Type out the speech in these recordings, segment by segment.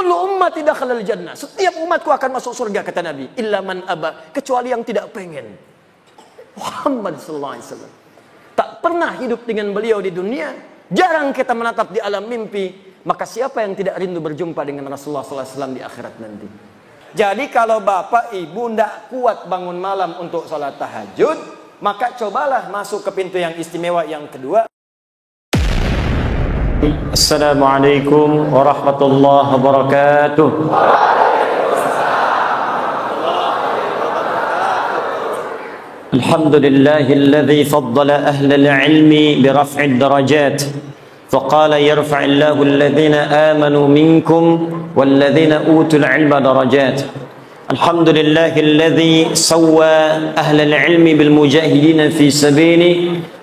Kullu ummati dakhalal jannah. Setiap umatku akan masuk surga, kata Nabi. Illa man aba, kecuali yang tidak pengen. Muhammad sallallahu alaihi wasallam tak pernah hidup dengan beliau di dunia. Jarang kita menatap di alam mimpi. Maka siapa yang tidak rindu berjumpa dengan Rasulullah sallallahu alaihi wasallam di akhirat nanti? Jadi kalau bapak ibu tidak kuat bangun malam untuk sholat tahajud, maka cobalah masuk ke pintu yang istimewa yang kedua. Assalamualaikum warahmatullahi wabarakatuh. Alhamdulillahilladzi faddala ahlal ilmi biraf'id darajat. فقال يرفع الله الذين آمنوا منكم والذين أوتوا العلم درجات. الحمد لله الذي سوى أهل العلم بالمجاهدين في سبيله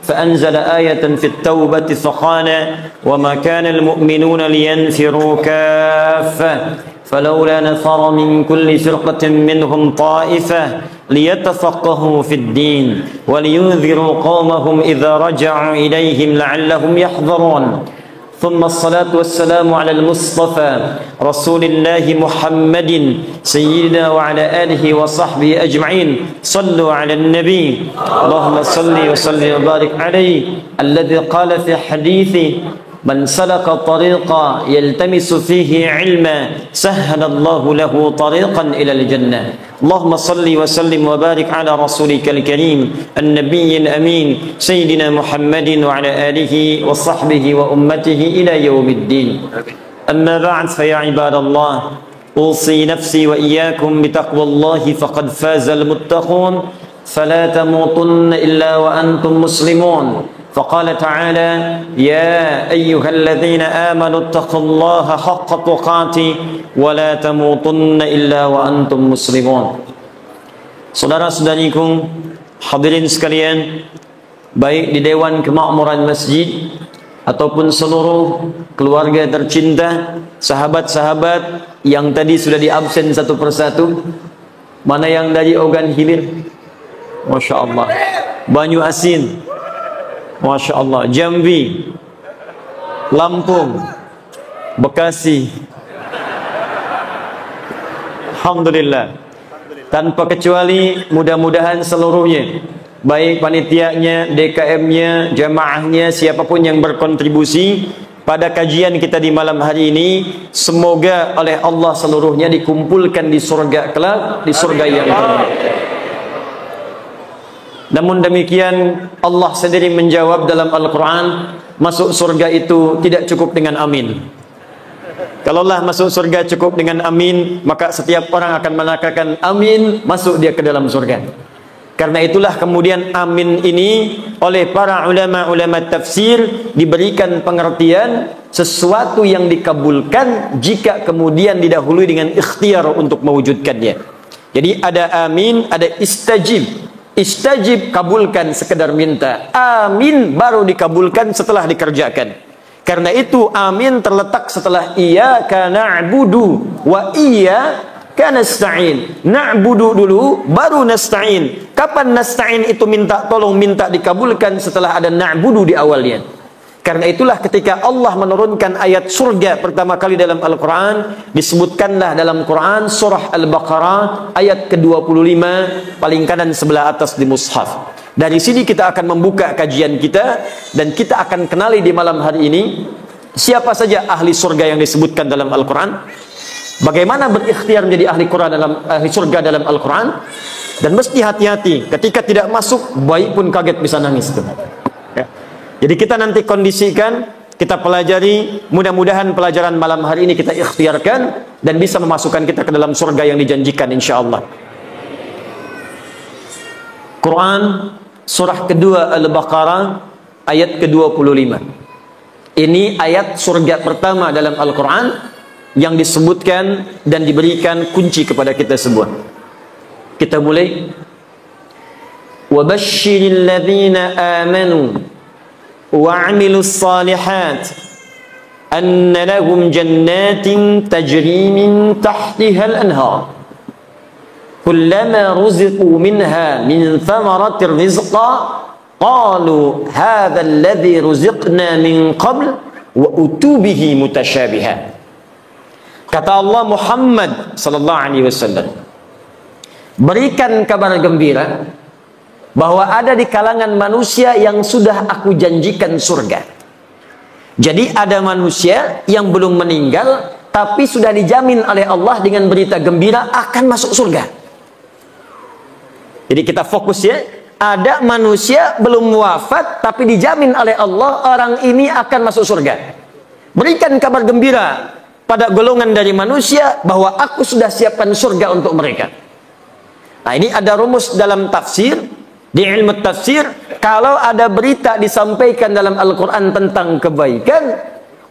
فأنزل آية في التوبة فقال وما كان المؤمنون لينفروا كافة فلولا نفر من كل فرقة منهم طائفة ليتفقهوا في الدين ولينذروا قومهم إذا رجعوا إليهم لعلهم يحذرون ثم الصلاة والسلام على المصطفى رسول الله محمد سيدنا وعلى آله وصحبه أجمعين صلوا على النبي اللهم صل وسلم وبارك عليه الذي قال في حديثه من سلك طريقا يلتمس فيه علما سهل الله له طريقا إلى الجنة اللهم صل وسلم وبارك على رسولك الكريم النبي الأمين سيدنا محمد وعلى آله وصحبه وأمته إلى يوم الدين أما بعد فيا عباد الله أوصي نفسي وإياكم بتقوى الله فقد فاز المتقون فلا تموتن إلا وأنتم مسلمون فقال تعالى يا أيها الذين آمنوا اتقوا الله حق تقاته ولا تموتن إلا وأنتم مسلمون. Saudara-saudariku hadirin sekalian, baik di Dewan Kemakmuran Masjid ataupun seluruh keluarga tercinta, sahabat-sahabat yang tadi sudah diabsen satu persatu. Mana yang dari Ogan Hilir? Masya Allah. Banyu Asin, Masya Allah. Jambi, Lampung, Bekasi. Alhamdulillah. Tanpa kecuali mudah-mudahan seluruhnya, baik panitianya, DKM-nya, jamaahnya, siapapun yang berkontribusi pada kajian kita di malam hari ini, semoga oleh Allah seluruhnya dikumpulkan di surga kelak, di surga yang terbaik. Namun demikian Allah sendiri menjawab dalam Al-Quran, masuk surga itu tidak cukup dengan amin. Kalaulah masuk surga cukup dengan amin, maka setiap orang akan mengatakan amin, masuk dia ke dalam surga. Karena itulah kemudian amin ini oleh para ulama-ulama tafsir diberikan pengertian sesuatu yang dikabulkan jika kemudian didahului dengan ikhtiar untuk mewujudkannya. Jadi ada amin, ada istajib. Istajib, kabulkan sekedar minta. Amin baru dikabulkan setelah dikerjakan. Karena itu amin terletak setelah iyyaka na'budu wa iyyaka nasta'in. Na'budu dulu baru nasta'in. Kapan nasta'in itu minta tolong, minta dikabulkan setelah ada na'budu di awalnya. Karena itulah ketika Allah menurunkan ayat surga pertama kali dalam Al-Quran, disebutkanlah dalam Quran surah Al-Baqarah ayat ke-25 paling kanan sebelah atas di mushaf. Dari sini kita akan membuka kajian kita dan kita akan kenali di malam hari ini siapa saja ahli surga yang disebutkan dalam Al-Quran, bagaimana berikhtiar menjadi ahli Quran dalam ahli surga dalam Al-Quran, dan mesti hati-hati ketika tidak masuk, bayi pun kaget bisa nangis tuh. Ya. Jadi kita nanti kondisikan, kita pelajari, mudah-mudahan pelajaran malam hari ini kita ikhtiarkan dan bisa memasukkan kita ke dalam surga yang dijanjikan insyaallah. Quran surah kedua Al-Baqarah ayat ke-25. Ini ayat surga pertama dalam Al-Quran yang disebutkan dan diberikan kunci kepada kita semua. Kita mulai. Wabashshiril ladzina amanu وَعَمِلُوا الصَّالِحَاتِ أَنَّ لَهُمْ جَنَّاتٍ تَجْرِي مِنْ تَحْتِهَا الْأَنْهَارُ كُلَّمَا رُزِقُوا مِنْهَا مِنْ ثَمَرَةٍ رِزْقًا قَالُوا هَذَا الَّذِي رُزِقْنَا مِنْ قَبْلُ وَأُتُوا بِهِ مُتَشَابِهًا Kata Allah Muhammad sallallahu alaihi wasallam, berikan kabar gembira bahwa ada di kalangan manusia yang sudah aku janjikan surga. Jadi ada manusia yang belum meninggal tapi sudah dijamin oleh Allah dengan berita gembira akan masuk surga. Jadi kita fokus ya, ada manusia belum wafat tapi dijamin oleh Allah orang ini akan masuk surga. Berikan kabar gembira pada golongan dari manusia bahwa aku sudah siapkan surga untuk mereka. Nah, ini ada rumus dalam tafsir, di ilmu tafsir, kalau ada berita disampaikan dalam Al-Quran tentang kebaikan,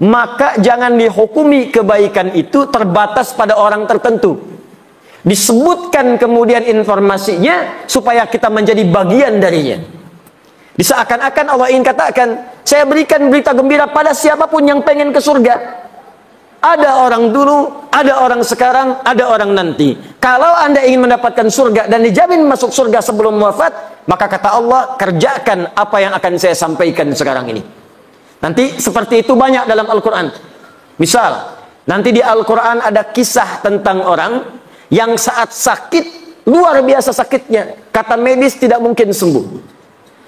maka jangan dihukumi kebaikan itu terbatas pada orang tertentu. Disebutkan kemudian informasinya supaya kita menjadi bagian darinya. Seakan-akan Allah ingin katakan, saya berikan berita gembira pada siapapun yang pengen ke surga. Ada orang dulu, ada orang sekarang, ada orang nanti. Kalau Anda ingin mendapatkan surga dan dijamin masuk surga sebelum wafat, maka kata Allah, kerjakan apa yang akan saya sampaikan sekarang ini. Nanti seperti itu banyak dalam Al-Quran. Misal, nanti di Al-Quran ada kisah tentang orang yang saat sakit, luar biasa sakitnya. Kata medis tidak mungkin sembuh.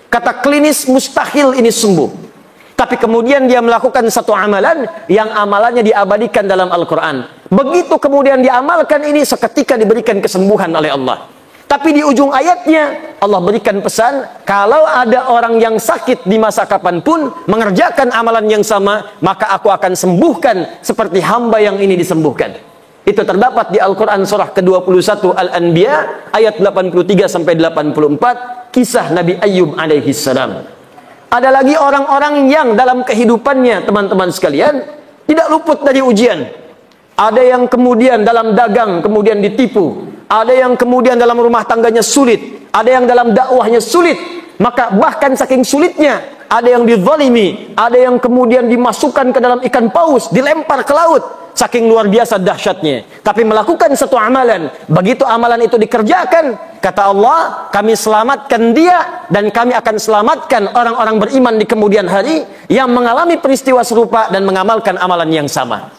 Kata klinis mustahil ini sembuh. Tapi kemudian dia melakukan satu amalan yang amalannya diabadikan dalam Al-Quran. Begitu kemudian diamalkan ini, seketika diberikan kesembuhan oleh Allah. Tapi di ujung ayatnya Allah berikan pesan, kalau ada orang yang sakit di masa kapanpun mengerjakan amalan yang sama, maka aku akan sembuhkan seperti hamba yang ini disembuhkan. Itu terdapat di Al-Quran surah ke-21 Al-Anbiya ayat 83 sampai 84, kisah Nabi Ayyub alaihi salam. Ada lagi orang-orang yang dalam kehidupannya, teman-teman sekalian, tidak luput dari ujian. Ada yang kemudian dalam dagang kemudian ditipu. Ada yang kemudian dalam rumah tangganya sulit. Ada yang dalam dakwahnya sulit. Maka bahkan saking sulitnya, ada yang dizalimi. Ada yang kemudian dimasukkan ke dalam ikan paus, dilempar ke laut. Saking luar biasa dahsyatnya. Tapi melakukan satu amalan. Begitu amalan itu dikerjakan, kata Allah, kami selamatkan dia dan kami akan selamatkan orang-orang beriman di kemudian hari yang mengalami peristiwa serupa dan mengamalkan amalan yang sama.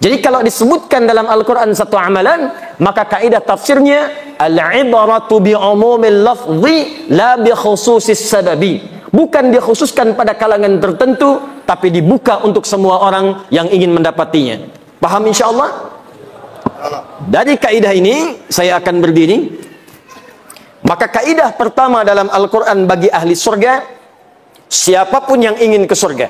Jadi kalau disebutkan dalam Al-Quran satu amalan, maka kaidah tafsirnya al-ibaratu bi'umumil lafzi la bi khususis sababi. Bukan dikhususkan pada kalangan tertentu, tapi dibuka untuk semua orang yang ingin mendapatinya. Paham insyaallah? Dari kaidah ini saya akan berdiri. Maka kaidah pertama dalam Al-Quran bagi ahli surga, siapapun yang ingin ke surga,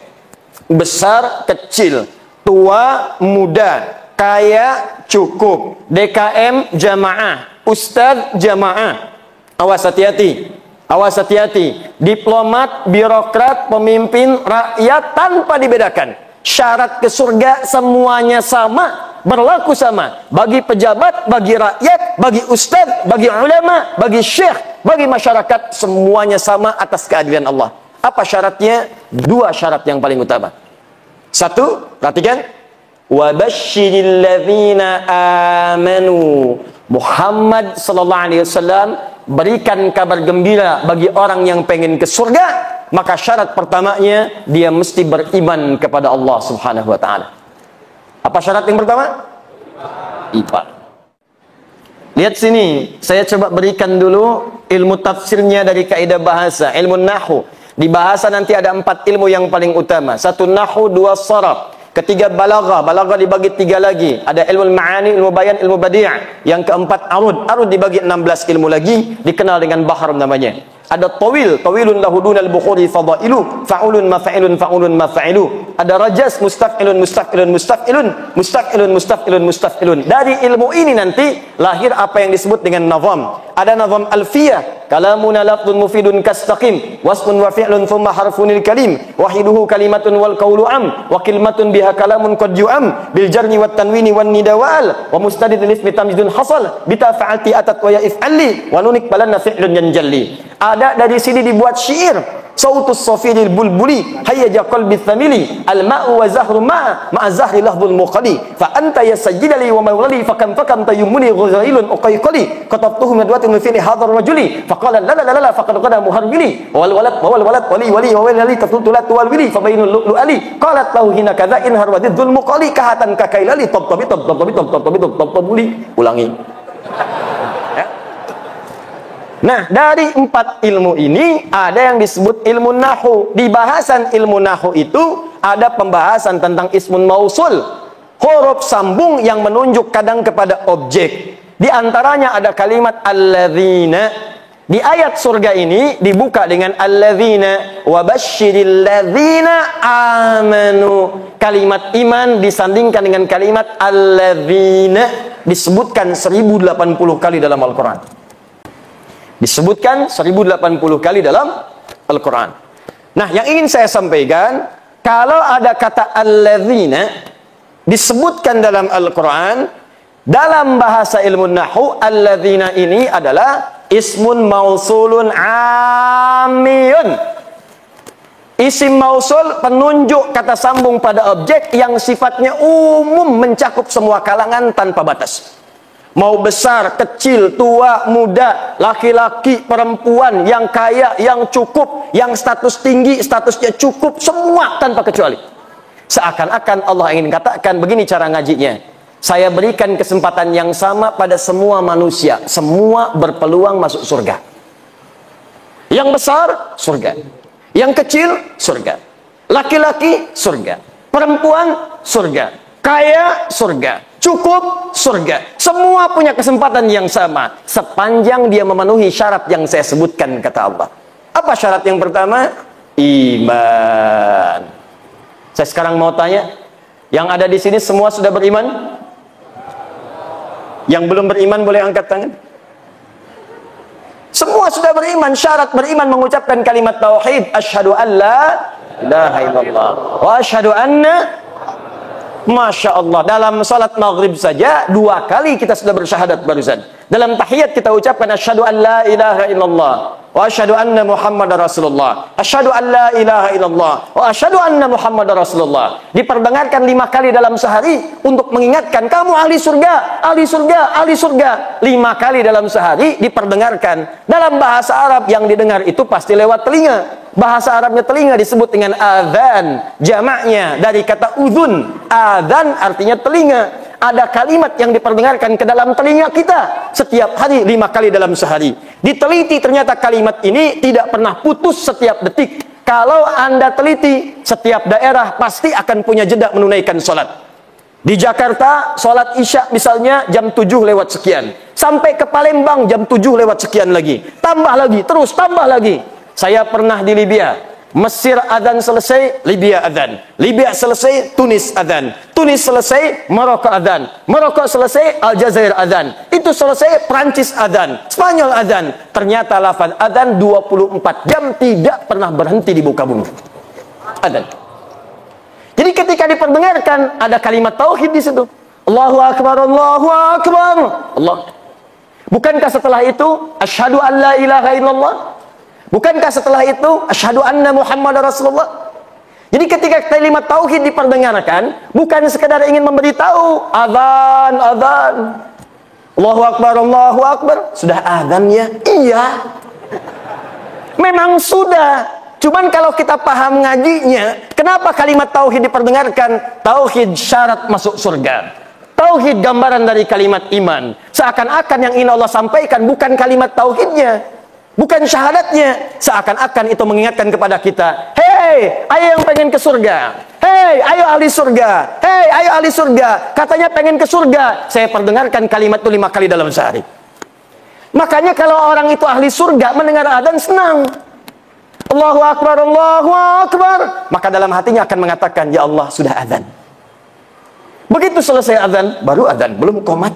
besar, kecil, tua, muda, kaya, cukup, DKM, jamaah, ustadz, jamaah, awas hati-hati, awas hati-hati, diplomat, birokrat, pemimpin, rakyat, tanpa dibedakan. Syarat ke surga semuanya sama, berlaku sama bagi pejabat, bagi rakyat, bagi ustadz, bagi ulama, bagi syekh, bagi masyarakat, semuanya sama atas keadilan Allah. Apa syaratnya? Dua syarat yang paling utama. Satu, perhatikan, wa basyiril ladzina amanu. Muhammad sallallahu alaihi wasallam berikan kabar gembira bagi orang yang pengen ke surga. Maka syarat pertamanya, dia mesti beriman kepada Allah subhanahu wa ta'ala. Apa syarat yang pertama? Iman. Lihat sini, saya coba berikan dulu ilmu tafsirnya dari kaidah bahasa, ilmu nahwu. Di bahasa nanti ada 4 ilmu yang paling utama. 1 nahwu, 2 sharaf, ketiga balaghah. Balaghah dibagi 3 lagi. Ada ilmu ma'ani, ilmu bayan, ilmu badi'. Yang keempat arud. Arud dibagi 16 ilmu lagi, dikenal dengan bahar namanya. Ada tawil, tawilun lahu dunal bukhuri fadailu, fa'ulun mafa'ilun fa'ulun mafa'ilu. Ada rajas, mustaf'ilun mustaf'ilun mustaf'ilun, mustaf'ilun mustaf'ilun mustaf'ilun. Dari ilmu ini nanti lahir apa yang disebut dengan nazam. Ada nazam alfiyah, kalamuna lafdun mufidun kastaqim, wasmun wa fi'lun thumma harfunil kalim, wahiduhu kalimatun wal qawlu am, wa kalimatun biha kalamun qad yu'am, bil jarni wat tanwini wan nidawal, wa mustadid lil ismi tamjidun hasal, bita fa'alti atat wa ya if'alli, wa nunik balanna fi'lun yanjalli. Ada dari sini dibuat syair. sautus safiril bulbuli hayya qalbi thamili al-ma'u wa zahru ma'a zahri lahdul muqadi fa anta yasjidali wa mawlali fakam tayyumuni ghuzailun uqayqali katabtuhu madwatin fi hadar rajuli faqala la la la faqad qada muharbili wal walad wali wa wali tatultulat wal wili fa bainul lu'ali qalat lahu hina kadza in harwadidul muqali kahatan kakailali tabtabi ulangi. Nah, dari 4 ilmu ini ada yang disebut ilmu nahwu. Di bahasan ilmu nahwu itu ada pembahasan tentang ismun mausul, huruf sambung yang menunjuk kadang kepada objek. Di antaranya ada kalimat alladzina. Di ayat surga ini dibuka dengan alladzina wa basyiril ladzina amanu. Kalimat iman disandingkan dengan kalimat alladzina, disebutkan 1080 kali dalam Al-Qur'an. Disebutkan 1080 kali dalam Al-Quran. Nah, yang ingin saya sampaikan, kalau ada kata alladzina disebutkan dalam Al-Quran, dalam bahasa ilmu nahwu, alladzina ini adalah ismun mausulun amiyun. Isim mausul penunjuk kata sambung pada objek yang sifatnya umum, mencakup semua kalangan tanpa batas. Mau besar, kecil, tua, muda, laki-laki, perempuan, yang kaya, yang cukup, yang status tinggi, statusnya cukup, semua tanpa kecuali. Seakan-akan Allah ingin katakan, begini cara ngajinya. Saya berikan kesempatan yang sama pada semua manusia. Semua berpeluang masuk surga. Yang besar, surga. Yang kecil, surga. Laki-laki, surga. Perempuan, surga. Kaya, surga. Cukup, surga. Semua punya kesempatan yang sama, sepanjang dia memenuhi syarat yang saya sebutkan, kata Allah. Apa syarat yang pertama? Iman. Saya sekarang mau tanya, yang ada di sini semua sudah beriman? Yang belum beriman boleh angkat tangan. Semua sudah beriman. Syarat beriman mengucapkan kalimat tauhid, asyhadu an la ilaha illallah wa asyhadu anna. Masya Allah, dalam salat maghrib saja 2 kali kita sudah bersyahadat barusan. Dalam tahiyat kita ucapkan asyhadu an la ilaha illallah wa asyhadu anna muhammadar rasulullah. Asyhadu an la ilaha illallah wa asyhadu anna muhammadar rasulullah. Diperdengarkan 5 kali dalam sehari untuk mengingatkan kamu ahli surga, ahli surga, ahli surga. 5 kali dalam sehari diperdengarkan. Dalam bahasa Arab yang didengar itu pasti lewat telinga. Bahasa Arabnya telinga disebut dengan adzan, jamaknya dari kata udhun. Adzan artinya telinga. Ada kalimat yang diperdengarkan ke dalam telinga kita setiap hari 5 kali dalam sehari. Diteliti ternyata kalimat ini tidak pernah putus setiap detik. Kalau Anda teliti, setiap daerah pasti akan punya jeda menunaikan sholat. Di Jakarta, sholat isya misalnya jam 7 lewat sekian. Sampai ke Palembang jam 7 lewat sekian lagi. Tambah lagi, terus tambah lagi. Saya pernah di Libya. Mesir adzan selesai, Libya adzan. Libya selesai, Tunis adzan. Tunis selesai, Maroko adzan. Maroko selesai, Aljazair adzan. Itu selesai, Prancis adzan. Spanyol adzan. Ternyata lafaz adzan 24 jam tidak pernah berhenti di muka bumi. Adzan. Jadi ketika diperdengarkan ada kalimat tauhid di situ. Allahu akbar, Allahu akbar. Allah. Bukankah setelah itu asyhadu an la ilaha illallah? Bukankah setelah itu asyhadu anna muhammadar rasulullah? Jadi ketika kalimat tauhid diperdengarkan, bukan sekadar ingin memberitahu azan, azan. Allahu akbar, Allahu akbar. Sudah azan ya? Iya. Memang sudah. Cuman kalau kita paham ngajinya, kenapa kalimat tauhid diperdengarkan? Tauhid syarat masuk surga. Tauhid gambaran dari kalimat iman. Seakan-akan yang ingin Allah sampaikan bukan kalimat tauhidnya, bukan syahadatnya. Seakan-akan itu mengingatkan kepada kita, hei, ayo yang pengen ke surga. Hei, ayo ahli surga. Hei, ayo ahli surga. Katanya pengen ke surga. Saya perdengarkan kalimat itu 5 kali dalam sehari. Makanya kalau orang itu ahli surga mendengar adzan senang. Allahu akbar, Allahu akbar. Maka dalam hatinya akan mengatakan, ya Allah sudah adzan. Begitu selesai adzan, baru adzan, belum qomat.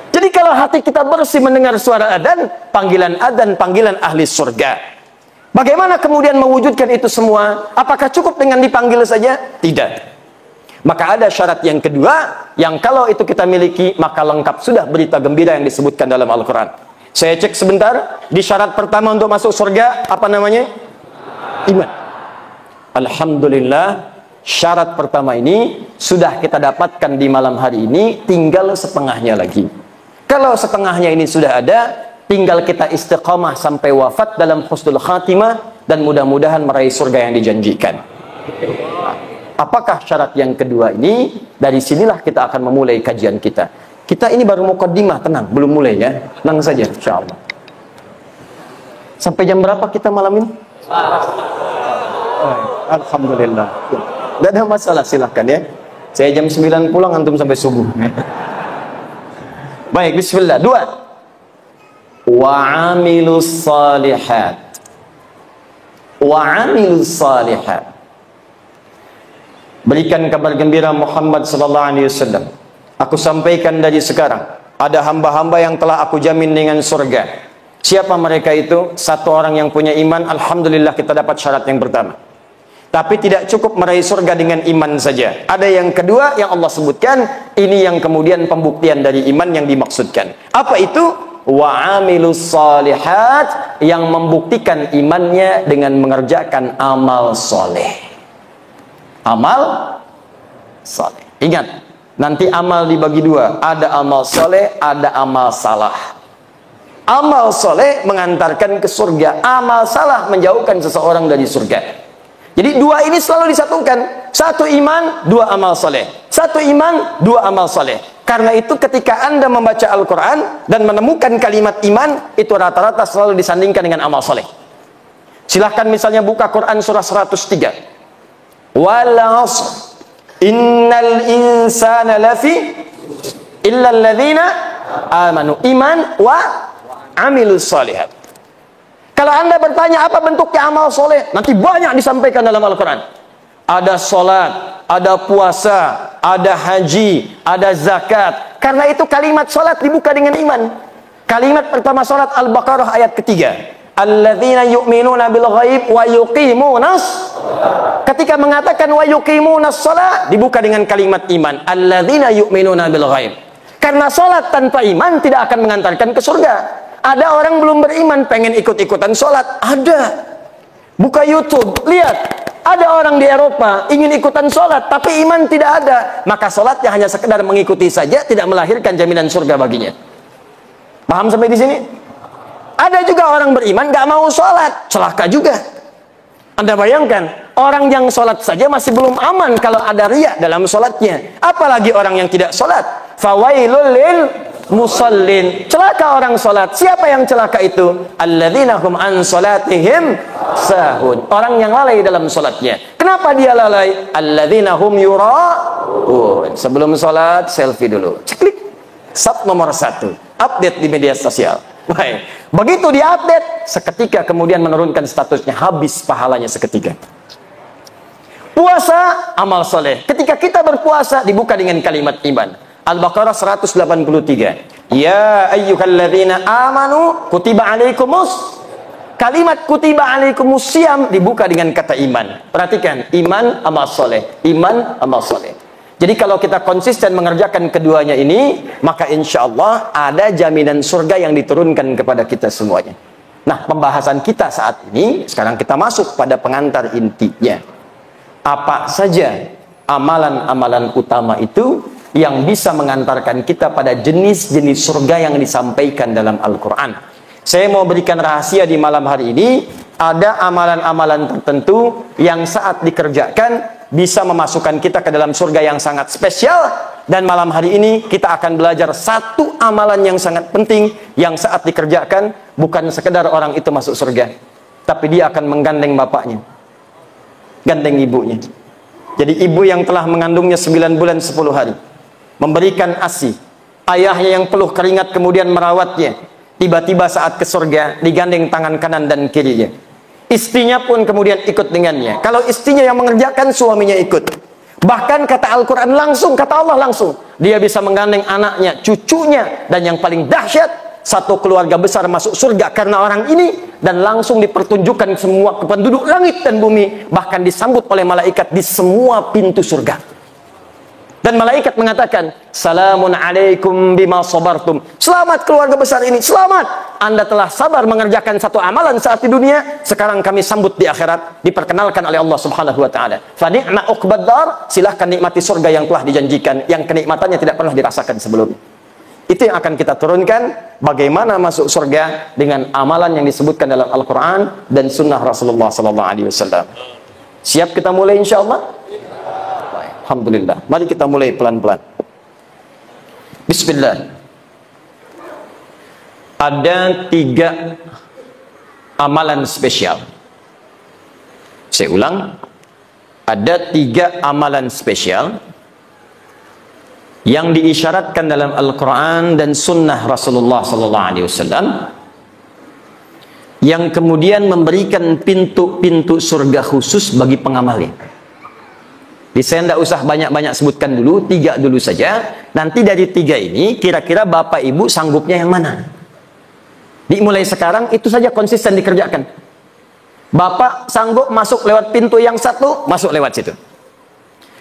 Jadi kalau hati kita bersih mendengar suara adzan, panggilan ahli surga. Bagaimana kemudian mewujudkan itu semua? Apakah cukup dengan dipanggil saja? Tidak. Maka ada syarat yang kedua, yang kalau itu kita miliki, maka lengkap sudah berita gembira yang disebutkan dalam Al-Quran. Saya cek sebentar, di syarat pertama untuk masuk surga, apa namanya? Iman. Alhamdulillah, syarat pertama ini sudah kita dapatkan di malam hari ini, tinggal setengahnya lagi. Kalau setengahnya ini sudah ada, tinggal kita istiqamah sampai wafat dalam husnul khatimah, dan mudah-mudahan meraih surga yang dijanjikan. Apakah syarat yang kedua ini? Dari sinilah kita akan memulai kajian kita. Kita ini baru mukaddimah, tenang, belum mulai ya. Tenang saja, insyaallah. Sampai jam berapa kita malam ini? Alhamdulillah. Tidak ada masalah, silahkan ya. Saya jam 9 pulang, antum sampai subuh. Baik, bismillah. 2. Wa'amilus salihat. Wa'amilus salihat. Berikan kabar gembira Muhammad sallallahu alaihi wasallam. Aku sampaikan dari sekarang, ada hamba-hamba yang telah aku jamin dengan surga. Siapa mereka itu? Satu orang yang punya iman, alhamdulillah kita dapat syarat yang pertama. Tapi tidak cukup meraih surga dengan iman saja. Ada yang kedua yang Allah sebutkan, ini yang kemudian pembuktian dari iman yang dimaksudkan. Apa itu? Wa amilus salihat, yang membuktikan imannya dengan mengerjakan amal soleh. Amal soleh. Ingat, nanti amal dibagi dua. Ada amal soleh, ada amal salah. Amal soleh mengantarkan ke surga. Amal salah menjauhkan seseorang dari surga. Jadi dua ini selalu disatukan. Satu iman, dua amal soleh. Satu iman, dua amal soleh. Karena itu ketika Anda membaca Al-Quran dan menemukan kalimat iman, itu rata-rata selalu disandingkan dengan amal soleh. Silahkan misalnya buka Quran surah 103. Wal 'ashr. Innal insana lafi illa alladzina amanu. Iman wa amilus salihat. Kalau Anda bertanya apa bentuknya amal soleh, nanti banyak disampaikan dalam Al-Quran. Ada sholat, ada puasa, ada haji, ada zakat. Karena itu kalimat sholat dibuka dengan iman. Kalimat pertama sholat Al-Baqarah ayat ketiga. Alladzina yu'minuna bil ghaib wa yuqimunas. Ketika mengatakan wa yuqimunas shalah, dibuka dengan kalimat iman. Alladzina yu'minuna bil ghaib. Karena sholat tanpa iman tidak akan mengantarkan ke surga. Ada orang belum beriman pengen ikut-ikutan sholat. Ada. Buka YouTube, lihat. Ada orang di Eropa ingin ikutan sholat, tapi iman tidak ada. Maka sholatnya hanya sekedar mengikuti saja, tidak melahirkan jaminan surga baginya. Paham sampai di sini? Ada juga orang beriman gak mau sholat, celaka juga. Anda bayangkan, orang yang sholat saja masih belum aman kalau ada riya dalam sholatnya. Apalagi orang yang tidak sholat. Fawailul lil musallin. Celaka orang sholat. Siapa yang celaka itu? Alladzina hum an sholatihim sahun. Orang yang lalai dalam sholatnya. Kenapa dia lalai? Alladzina hum yura'un. Sebelum sholat, selfie dulu. Ceklik. Sub nomor 1. Update di media sosial. Baik. Begitu diupdate, seketika kemudian menurunkan statusnya, habis pahalanya seketika. Puasa, amal soleh. Ketika kita berpuasa, dibuka dengan kalimat iman. Al-Baqarah 183. Ya ayyuhalladzina amanu kutiba alaikumus. Kalimat kutiba alaikumus siyam dibuka dengan kata iman. Perhatikan, iman, amal soleh. Iman, amal soleh. Jadi kalau kita konsisten mengerjakan keduanya ini, maka insya Allah ada jaminan surga yang diturunkan kepada kita semuanya. Nah, pembahasan kita saat ini, sekarang kita masuk pada pengantar intinya. Apa saja amalan-amalan utama itu yang bisa mengantarkan kita pada jenis-jenis surga yang disampaikan dalam Al-Quran. Saya mau berikan rahasia di malam hari ini. Ada amalan-amalan tertentu yang saat dikerjakan bisa memasukkan kita ke dalam surga yang sangat spesial. Dan malam hari ini kita akan belajar satu amalan yang sangat penting yang saat dikerjakan bukan sekedar orang itu masuk surga, tapi dia akan menggandeng bapaknya, gandeng ibunya. Jadi ibu yang telah mengandungnya 9 bulan 10 hari, memberikan ASI, ayahnya yang peluh keringat kemudian merawatnya, tiba-tiba saat ke surga digandeng tangan kanan dan kirinya. Istrinya pun kemudian ikut dengannya. Kalau istrinya yang mengerjakan, suaminya ikut. Bahkan kata Al-Quran langsung, kata Allah langsung, dia bisa menggandeng anaknya, cucunya, dan yang paling dahsyat, satu keluarga besar masuk surga karena orang ini, dan langsung dipertunjukkan semua penduduk langit dan bumi, bahkan disambut oleh malaikat di semua pintu surga. Dan malaikat mengatakan, Salamun alaikum bima sabartum. Selamat keluarga besar ini, selamat. Anda telah sabar mengerjakan satu amalan saat di dunia, sekarang kami sambut di akhirat, diperkenalkan oleh Allah Subhanahu wa taala. Fa ni'ma uqbad dar, silahkan nikmati surga yang telah dijanjikan, yang kenikmatannya tidak pernah dirasakan sebelumnya. Itu yang akan kita turunkan, bagaimana masuk surga dengan amalan yang disebutkan dalam Al-Quran dan sunnah Rasulullah SAW. Siap kita mulai insyaallah? Alhamdulillah. Mari kita mulai pelan-pelan. Bismillah. Ada 3 amalan spesial. Saya ulang, ada 3 amalan spesial yang diisyaratkan dalam Al-Quran dan Sunnah Rasulullah SAW, yang kemudian memberikan pintu-pintu surga khusus bagi pengamalnya. Saya tidak usah banyak-banyak sebutkan dulu, 3 dulu saja. Nanti dari 3 ini, kira-kira Bapak Ibu sanggupnya yang mana? Dimulai sekarang, itu saja konsisten dikerjakan. Bapak sanggup masuk lewat pintu yang satu, masuk lewat situ.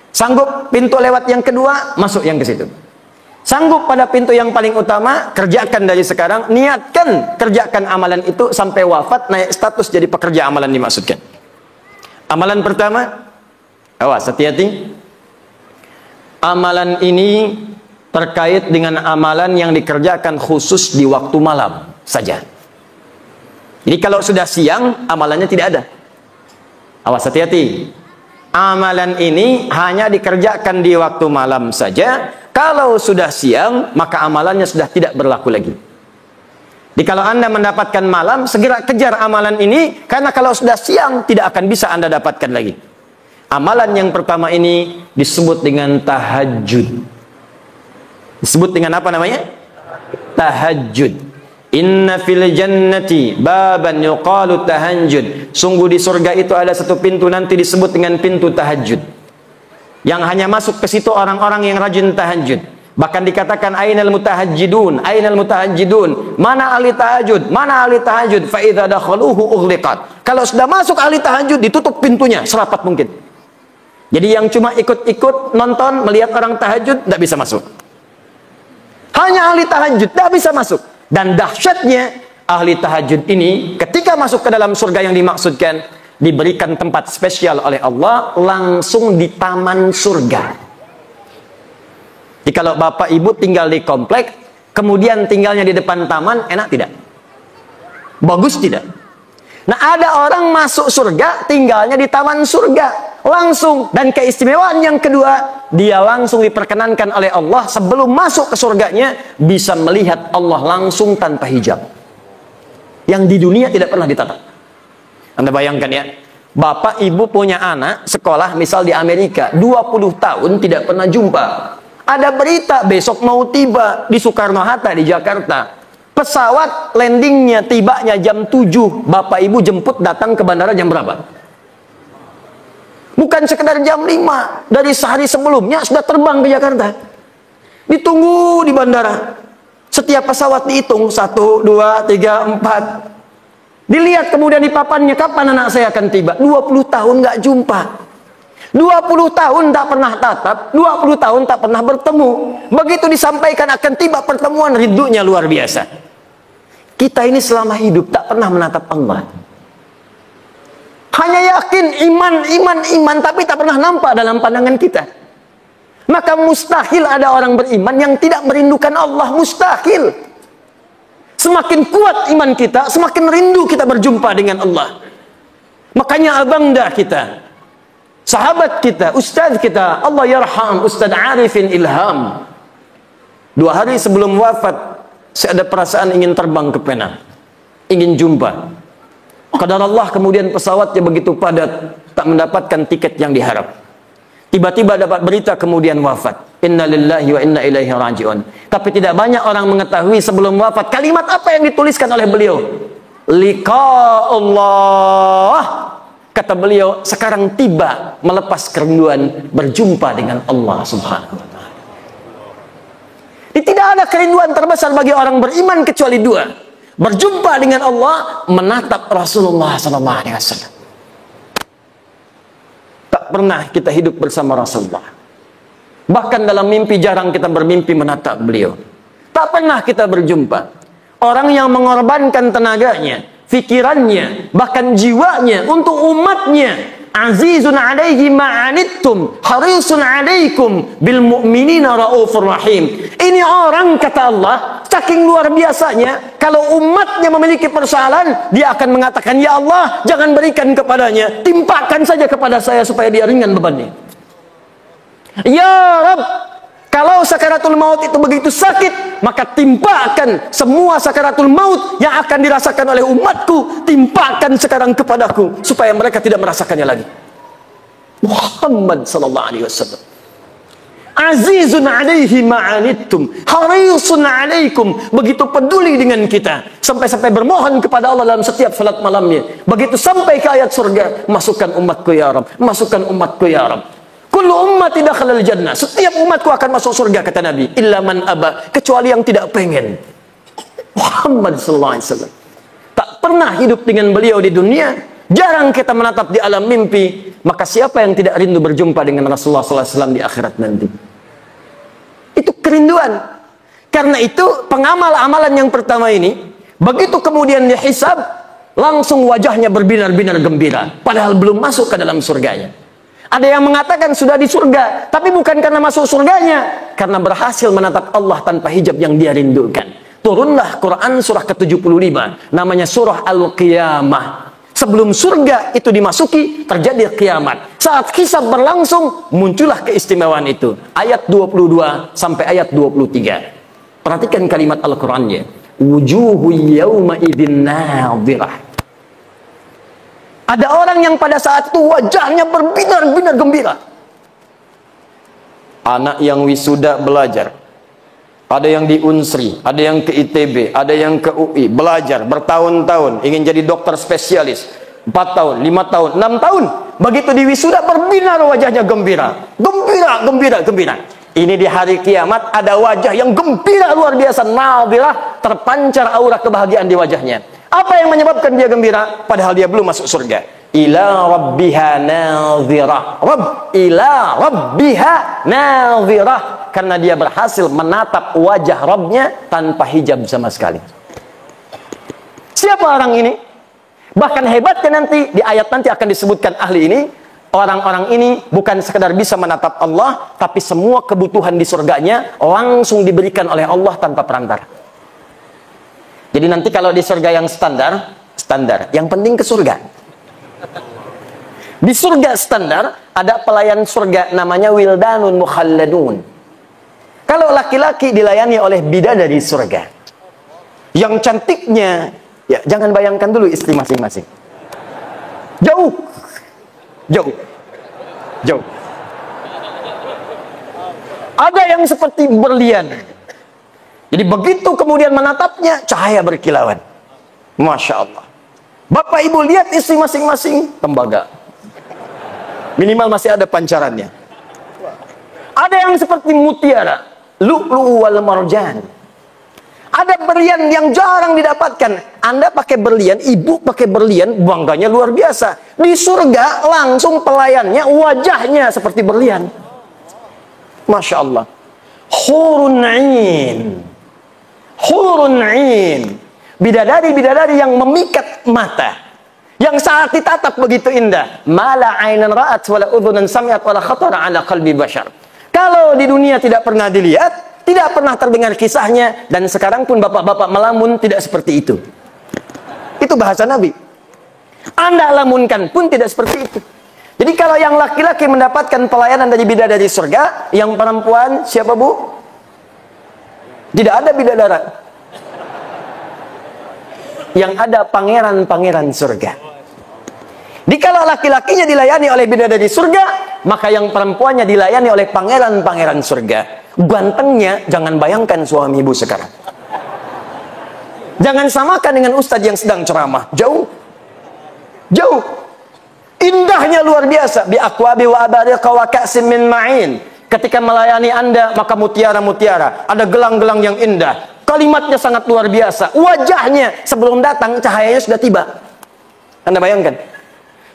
Sanggup pintu lewat yang kedua, masuk yang ke situ. Sanggup pada pintu yang paling utama, kerjakan dari sekarang. Niatkan kerjakan amalan itu sampai wafat, naik status jadi pekerja amalan dimaksudkan. Amalan pertama, awas hati-hati. Amalan ini terkait dengan amalan yang dikerjakan khusus di waktu malam saja. Jadi kalau sudah siang, amalannya tidak ada. Awas hati-hati. Amalan ini hanya dikerjakan di waktu malam saja. Kalau sudah siang, maka amalannya sudah tidak berlaku lagi. Jadi kalau Anda mendapatkan malam, segera kejar amalan ini, karena kalau sudah siang, tidak akan bisa Anda dapatkan lagi. Amalan yang pertama ini disebut dengan tahajud. Disebut dengan apa namanya? Tahajud. Inna fil jannati baban yuqalu tahajud. Sungguh di surga itu ada satu pintu nanti disebut dengan pintu tahajud, yang hanya masuk ke situ orang-orang yang rajin tahajud. Bahkan dikatakan ainal mutahajjidun, ainal mutahajjidun, mana ahli tahajud, mana ahli tahajud. Fa idza dakhaluhu ughliqat. Kalau sudah masuk ahli tahajud, ditutup pintunya serapat mungkin. Jadi yang cuma ikut-ikut nonton melihat orang tahajud tidak bisa masuk. Hanya ahli tahajud tidak bisa masuk. Dan dahsyatnya ahli tahajud ini ketika masuk ke dalam surga yang dimaksudkan, diberikan tempat spesial oleh Allah langsung di taman surga. Jadi kalau Bapak Ibu tinggal di komplek, kemudian tinggalnya di depan taman, enak tidak? Bagus tidak? Nah, ada orang masuk surga tinggalnya di taman surga langsung. Dan keistimewaan yang kedua, dia langsung diperkenankan oleh Allah sebelum masuk ke surganya bisa melihat Allah langsung tanpa hijab, yang di dunia tidak pernah ditatap. Anda bayangkan ya, Bapak Ibu punya anak sekolah misal di Amerika 20 tahun tidak pernah jumpa. Ada berita besok mau tiba di Soekarno-Hatta di Jakarta. Pesawat landingnya tibanya jam 7. Bapak Ibu jemput datang ke bandara jam berapa? Bukan sekedar jam 5. Dari sehari sebelumnya sudah terbang ke Jakarta. Ditunggu di bandara. Setiap pesawat dihitung 1, 2, 3, 4. Dilihat kemudian di papannya, kapan anak saya akan tiba? 20 tahun nggak jumpa. 20 tahun tak pernah tatap, 20 tahun tak pernah bertemu. Begitu disampaikan akan tiba pertemuan, rindunya luar biasa. Kita ini selama hidup tak pernah menatap Allah. Hanya yakin iman, tapi tak pernah nampak dalam pandangan kita. Maka mustahil ada orang beriman yang tidak merindukan Allah. Mustahil. Semakin kuat iman kita, semakin rindu kita berjumpa dengan Allah. Makanya abangda kita, sahabat kita, ustaz kita, Allah yarham Ustaz Arifin Ilham, 2 hari sebelum wafat, saya ada perasaan ingin terbang ke Penang, ingin jumpa. Qadar Allah kemudian pesawatnya begitu padat, tak mendapatkan tiket yang diharap. Tiba-tiba dapat berita kemudian wafat. Inna lillahi wa inna ilaihi raji'un. Tapi tidak banyak orang mengetahui sebelum wafat kalimat apa yang dituliskan oleh beliau. Liqa Allah. Kata beliau, sekarang tiba melepas kerinduan berjumpa dengan Allah Subhanahu wa ta'ala. Tidak ada kerinduan terbesar bagi orang beriman kecuali 2. Berjumpa dengan Allah, menatap Rasulullah SAW. Tak pernah kita hidup bersama Rasulullah. Bahkan dalam mimpi jarang kita bermimpi menatap beliau. Tak pernah kita berjumpa. Orang yang mengorbankan tenaganya, fikirannya, bahkan jiwanya untuk umatnya. Azizun alaihi ma'anittum, harisun alaikum bil mu'minina raufur rahim. Ini orang, kata Allah, saking luar biasanya, kalau umatnya memiliki persoalan, dia akan mengatakan, ya Allah, jangan berikan kepadanya, timpakan saja kepada saya supaya dia ringan bebannya. Ya Rabb, kalau sakaratul maut itu begitu sakit, maka timpakan semua sakaratul maut yang akan dirasakan oleh umatku, timpakan sekarang kepadaku supaya mereka tidak merasakannya lagi. Muhammad sallallahu alaihi wasallam. Azizun alaihi ma'anittum, harisun alaikum, begitu peduli dengan kita sampai-sampai bermohon kepada Allah dalam setiap salat malamnya. Begitu sampai ke ayat surga, masukkan umatku ya Rabb, masukkan umatku ya Rabb. Kullu ummati dakhalal jannah. Setiap umatku akan masuk surga, kata Nabi. Illa man aba, kecuali yang tidak pengen. Muhammad sallallahu alaihi wasallam. Tak pernah hidup dengan beliau di dunia, jarang kita menatap di alam mimpi. Maka siapa yang tidak rindu berjumpa dengan Rasulullah sallallahu alaihi wasallam di akhirat nanti? Itu kerinduan. Karena itu pengamal amalan yang pertama ini, begitu kemudian dihisab, langsung wajahnya berbinar-binar gembira, padahal belum masuk ke dalam surganya. Ada yang mengatakan sudah di surga, tapi bukan karena masuk surganya, karena berhasil menatap Allah tanpa hijab yang dia rindukan. Turunlah Quran surah ke-75, namanya surah Al-Qiyamah. Sebelum surga itu dimasuki, terjadi kiamat. Saat hisab berlangsung, muncullah keistimewaan itu. Ayat 22 sampai ayat 23. Perhatikan kalimat Al-Qurannya. Wujuhu yawma idhin nadhirah. Ada orang yang pada saat itu wajahnya berbinar-binar gembira. Anak yang wisuda belajar. Ada yang di Unsri, ada yang ke ITB, ada yang ke UI, belajar bertahun-tahun, ingin jadi dokter spesialis. 4 tahun, 5 tahun, 6 tahun. Begitu di wisuda berbinar wajahnya gembira. Gembira, gembira, gembira. Ini di hari kiamat ada wajah yang gembira luar biasa, nadhirah, terpancar aura kebahagiaan di wajahnya. Apa yang menyebabkan dia gembira? Padahal dia belum masuk surga. Ila rabbiha nadhirah. Rabb, ila rabbiha nadhirah. Karena dia berhasil menatap wajah Rabbnya tanpa hijab sama sekali. Siapa orang ini? Bahkan hebatnya nanti, di ayat nanti akan disebutkan ahli ini. Orang-orang ini bukan sekedar bisa menatap Allah, tapi semua kebutuhan di surganya langsung diberikan oleh Allah tanpa perantara. Jadi nanti kalau di surga yang standar, yang penting ke surga. Di surga standar ada pelayan surga namanya wildanun mukhalladun. Kalau laki-laki dilayani oleh bidadari surga, yang cantiknya, ya jangan bayangkan dulu istri masing-masing. Jauh. Ada yang seperti berlian. Jadi begitu kemudian menatapnya, cahaya berkilauan. Masya Allah. Bapak ibu lihat istri masing-masing, tembaga. Minimal masih ada pancarannya. Ada yang seperti mutiara, lu'lu' wal marjan. Ada berlian yang jarang didapatkan. Anda pakai berlian, ibu pakai berlian, bangganya luar biasa. Di surga langsung pelayannya, wajahnya seperti berlian. Masya Allah. Hurun 'ain. Hurun 'ain. Bidadari-bidadari yang memikat mata, yang saat ditatap begitu indah. Mala 'ainan ra'at wala udhunan sami'at wala khatara 'ala qalbi bashar. Kalau di dunia tidak pernah dilihat, tidak pernah terdengar kisahnya, dan sekarang pun bapak-bapak melamun tidak seperti itu. Itu bahasa Nabi. Anda lamunkan pun tidak seperti itu. Jadi kalau yang laki-laki mendapatkan pelayanan dari bidadari surga, yang perempuan siapa bu? Tidak ada bidadara. Yang ada pangeran-pangeran surga. Jadi kalau laki-lakinya dilayani oleh bidadari surga, maka yang perempuannya dilayani oleh pangeran-pangeran surga. Gantengnya jangan bayangkan suami ibu sekarang. Jangan samakan dengan ustadz yang sedang ceramah. Jauh. Indahnya luar biasa. Bi aqwabi wa abariqa wa ka'sim min ma'in. Ketika melayani Anda, maka mutiara-mutiara, ada gelang-gelang yang indah. Kalimatnya sangat luar biasa. Wajahnya sebelum datang cahayanya sudah tiba. Anda bayangkan.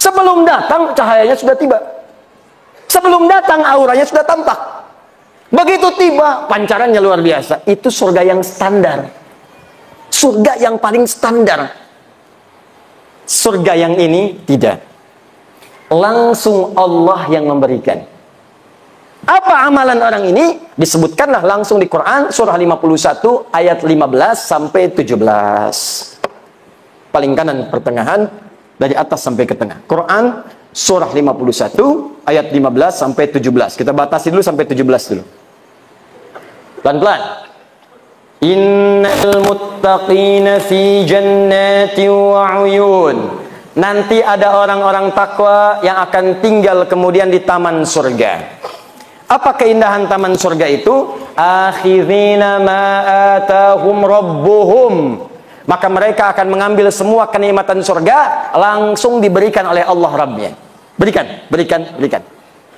Sebelum datang cahayanya sudah tiba. Sebelum datang auranya sudah tampak. Begitu tiba pancarannya luar biasa. Itu surga yang standar. Surga yang paling standar. Surga yang ini tidak. Langsung Allah yang memberikan. Apa amalan orang ini? Disebutkanlah langsung di Quran surah 51 ayat 15 sampai 17. Paling kanan pertengahan dari atas sampai ke tengah. Quran surah 51 ayat 15 sampai 17. Kita batasi dulu sampai 17 dulu. Pelan-pelan. Innal muttaqina fi jannati wa uyun. Nanti ada orang-orang takwa yang akan tinggal kemudian di taman surga. Apa keindahan taman surga itu? Akhirina ma atahum rabbuhum. Maka mereka akan mengambil semua kenikmatan surga langsung diberikan oleh Allah Rabbnya. Berikan.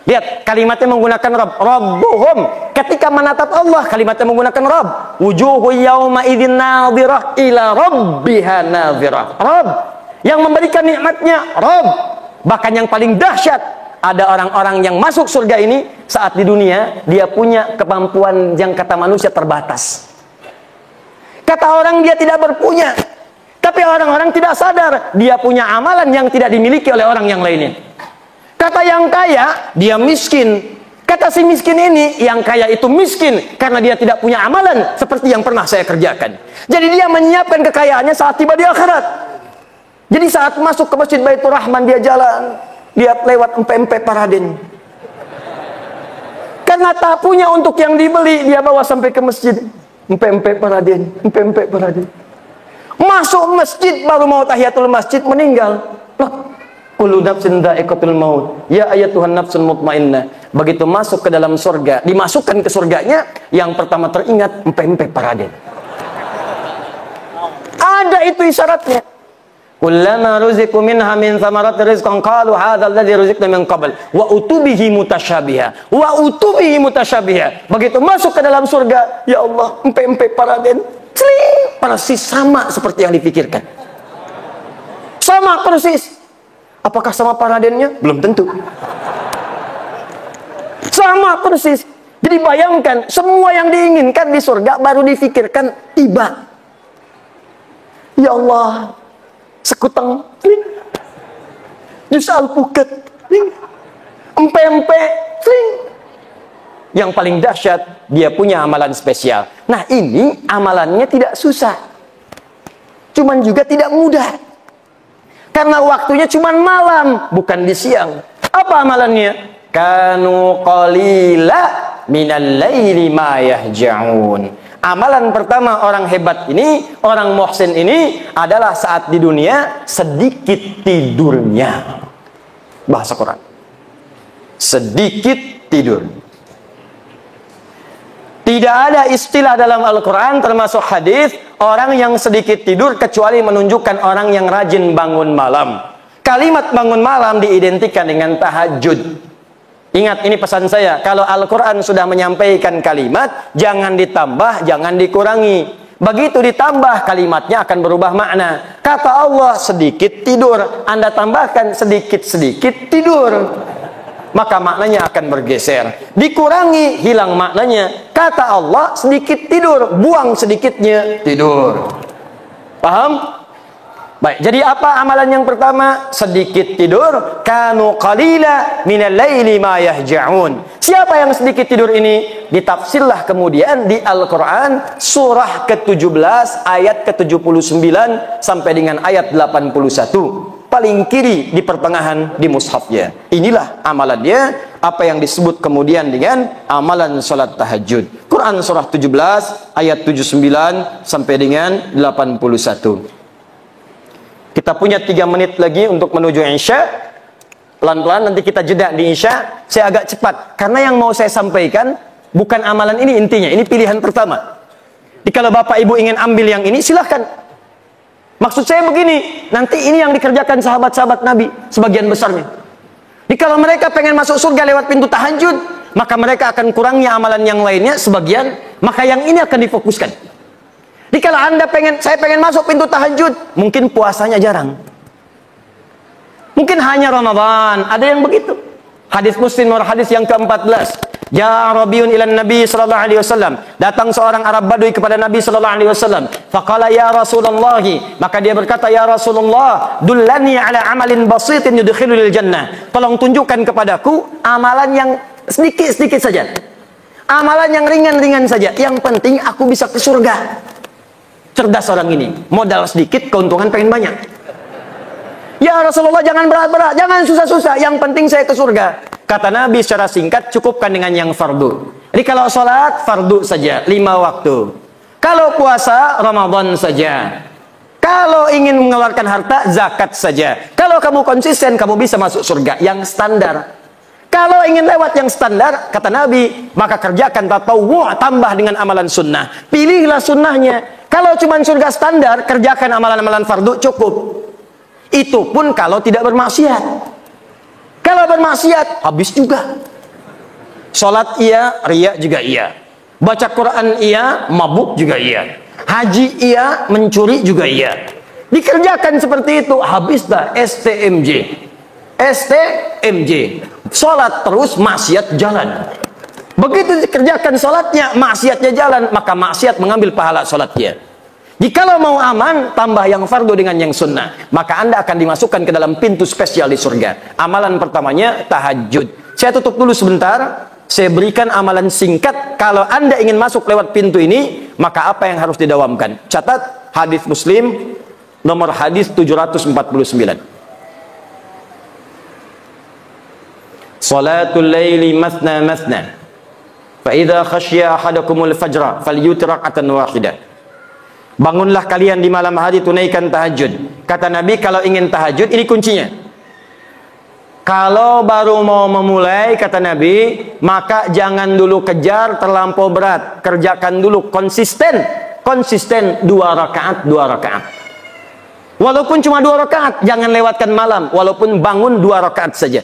Lihat, kalimatnya menggunakan Rabb. Rabbuhum. Ketika menatap Allah, kalimatnya menggunakan Rabb. Wujuhu yawma idzin nadhirah ila rabbiha nadhirah. Rabb. Yang memberikan nikmatnya Rabb. Bahkan yang paling dahsyat, ada orang-orang yang masuk surga ini saat di dunia dia punya kemampuan yang kata manusia terbatas. Kata orang dia tidak berpunya, tapi orang-orang tidak sadar dia punya amalan yang tidak dimiliki oleh orang yang lainnya. Kata yang kaya dia miskin. Kata si miskin ini, yang kaya itu miskin karena dia tidak punya amalan seperti yang pernah saya kerjakan. Jadi dia menyiapkan kekayaannya saat tiba di akhirat. Jadi saat masuk ke Masjid Baitur Rahman dia jalan, dia lewat empe-empe Paraden. Karena tak punya untuk yang dibeli, dia bawa sampai ke masjid. Empe-empe Paraden. Masuk masjid baru mau tahiyatul masjid meninggal. Loh, kullu nafsin dha'iqatul maut. Ya ayyatuhan nafsul mutmainnah. Begitu masuk ke dalam surga, dimasukkan ke surganya, yang pertama teringat empe-empe Paraden. Ada itu isyaratnya. Kullama ruziqu minha min thamarati rizqan qalu hadzal ladzi ruziqna min qabl wa utubihi mutasyabiha. Begitu masuk ke dalam surga, ya Allah, empe-empe Paraden, persis sama seperti yang dipikirkan. Sama persis. Apakah sama Paradennya? Belum tentu. Sama persis. Jadi bayangkan, semua yang diinginkan di surga baru difikirkan tiba. Ya Allah, sekutang, jus alpukat, empe-empe, yang paling dahsyat dia punya amalan spesial. Nah, ini amalannya tidak susah, cuman juga tidak mudah, karena waktunya cuman malam, bukan di siang. Apa amalannya? Kanu qalila minal laili ma yahja'un. Amalan pertama orang hebat ini, orang muhsin ini adalah saat di dunia sedikit tidurnya. Bahasa Quran. Sedikit tidur. Tidak ada istilah dalam Al-Quran termasuk hadis orang yang sedikit tidur kecuali menunjukkan orang yang rajin bangun malam. Kalimat bangun malam diidentikan dengan tahajud. Ingat, ini pesan saya, kalau Al-Quran sudah menyampaikan kalimat, jangan ditambah, jangan dikurangi. Begitu ditambah, kalimatnya akan berubah makna. Kata Allah, sedikit tidur. Anda tambahkan sedikit-sedikit tidur, maka maknanya akan bergeser. Dikurangi, hilang maknanya. Kata Allah, sedikit tidur, buang sedikitnya tidur. Paham? Baik, jadi apa amalan yang pertama? Sedikit tidur. Kanu qalila minal laili ma yahja'un. Siapa yang sedikit tidur ini? Ditafsirlah kemudian di Al-Quran surah ke-17 ayat ke-79 sampai dengan ayat 81. Paling kiri di pertengahan di mushafnya. Inilah amalannya, apa yang disebut kemudian dengan amalan salat tahajud. Quran surah 17 ayat 79 sampai dengan 81. Kita punya 3 menit lagi untuk menuju Isya. Pelan-pelan nanti kita jeda di Isya. Saya agak cepat karena yang mau saya sampaikan bukan amalan ini intinya. Ini pilihan pertama. Jadi kalau Bapak Ibu ingin ambil yang ini silahkan. Maksud saya begini, nanti ini yang dikerjakan sahabat-sahabat Nabi sebagian besarnya. Jadi kalau mereka pengen masuk surga lewat pintu tahajud, maka mereka akan kurangi amalan yang lainnya sebagian, maka yang ini akan difokuskan. Jadi kalau Anda saya pengen masuk pintu tahajud, mungkin puasanya jarang. Mungkin hanya Ramadan, ada yang begitu. Hadis Muslim nomor hadis yang ke-14. Ja Rabiun ila Nabi sallallahu alaihi wasallam. Datang seorang Arab Badui kepada Nabi sallallahu alaihi wasallam. Faqala ya Rasulullah, maka dia berkata, ya Rasulullah, dullani ala amalin basitin yudkhilul jannah. Tolong tunjukkan kepadaku amalan yang sedikit-sedikit saja. Amalan yang ringan-ringan saja. Yang penting aku bisa ke surga. Cerdas orang ini. Modal sedikit, keuntungan pengen banyak. Ya Rasulullah, jangan berat-berat, jangan susah-susah. Yang penting saya ke surga. Kata Nabi secara singkat, cukupkan dengan yang fardu. Jadi kalau sholat, fardu saja, 5 waktu. Kalau puasa, Ramadan saja. Kalau ingin mengeluarkan harta, zakat saja. Kalau kamu konsisten, kamu bisa masuk surga. Yang standar. Kalau ingin lewat yang standar, kata Nabi, maka kerjakan tatawwu', tambah dengan amalan sunnah. Pilihlah sunnahnya. Kalau cuma surga standar, kerjakan amalan-amalan fardu, cukup. Itu pun kalau tidak bermaksiat. Kalau bermaksiat, habis juga. Sholat iya, riya juga iya. Baca Quran iya, mabuk juga iya. Haji iya, mencuri juga iya. Dikerjakan seperti itu, habis dah STMJ. STMJ. Sholat terus, maksiat jalan. Begitu dikerjakan sholatnya, maksiatnya jalan, maka maksiat mengambil pahala sholatnya. Jikalau mau aman, tambah yang fardu dengan yang sunnah, maka Anda akan dimasukkan ke dalam pintu spesial di surga. Amalan pertamanya tahajud. Saya tutup dulu sebentar. Saya berikan amalan singkat. Kalau Anda ingin masuk lewat pintu ini, maka apa yang harus didawamkan? Catat hadis Muslim nomor hadis 749. Salatul laili mathna mathna. Fa idza khashiya ahadakumul fajra falyutir rak'atan wahidah. Bangunlah kalian di malam hari, tunaikan tahajud. Kata Nabi, kalau ingin tahajud, ini kuncinya. Kalau baru mau memulai, kata Nabi, maka jangan dulu kejar terlampau berat. Kerjakan dulu konsisten. Konsisten 2 rakaat, 2 rakaat. Walaupun cuma 2 rakaat, jangan lewatkan malam. Walaupun bangun 2 rakaat saja.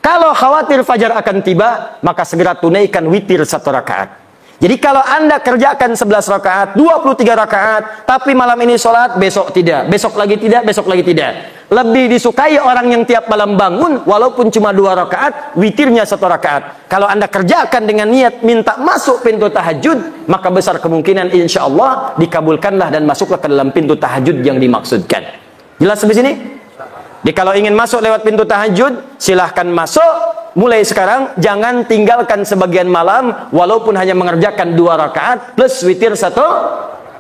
Kalau khawatir fajar akan tiba, maka segera tunaikan witir 1 rakaat. Jadi kalau Anda kerjakan 11 rakaat, 23 rakaat, tapi malam ini sholat, besok tidak, besok lagi tidak, besok lagi tidak. Lebih disukai orang yang tiap malam bangun, walaupun cuma 2 rakaat, witirnya 1 rakaat. Kalau Anda kerjakan dengan niat minta masuk pintu tahajud, maka besar kemungkinan insya Allah dikabulkanlah dan masuklah ke dalam pintu tahajud yang dimaksudkan. Jelas sampai sini? Jadi kalau ingin masuk lewat pintu tahajud, silahkan masuk. Mulai sekarang, jangan tinggalkan sebagian malam, walaupun hanya mengerjakan 2 rakaat, plus witir 1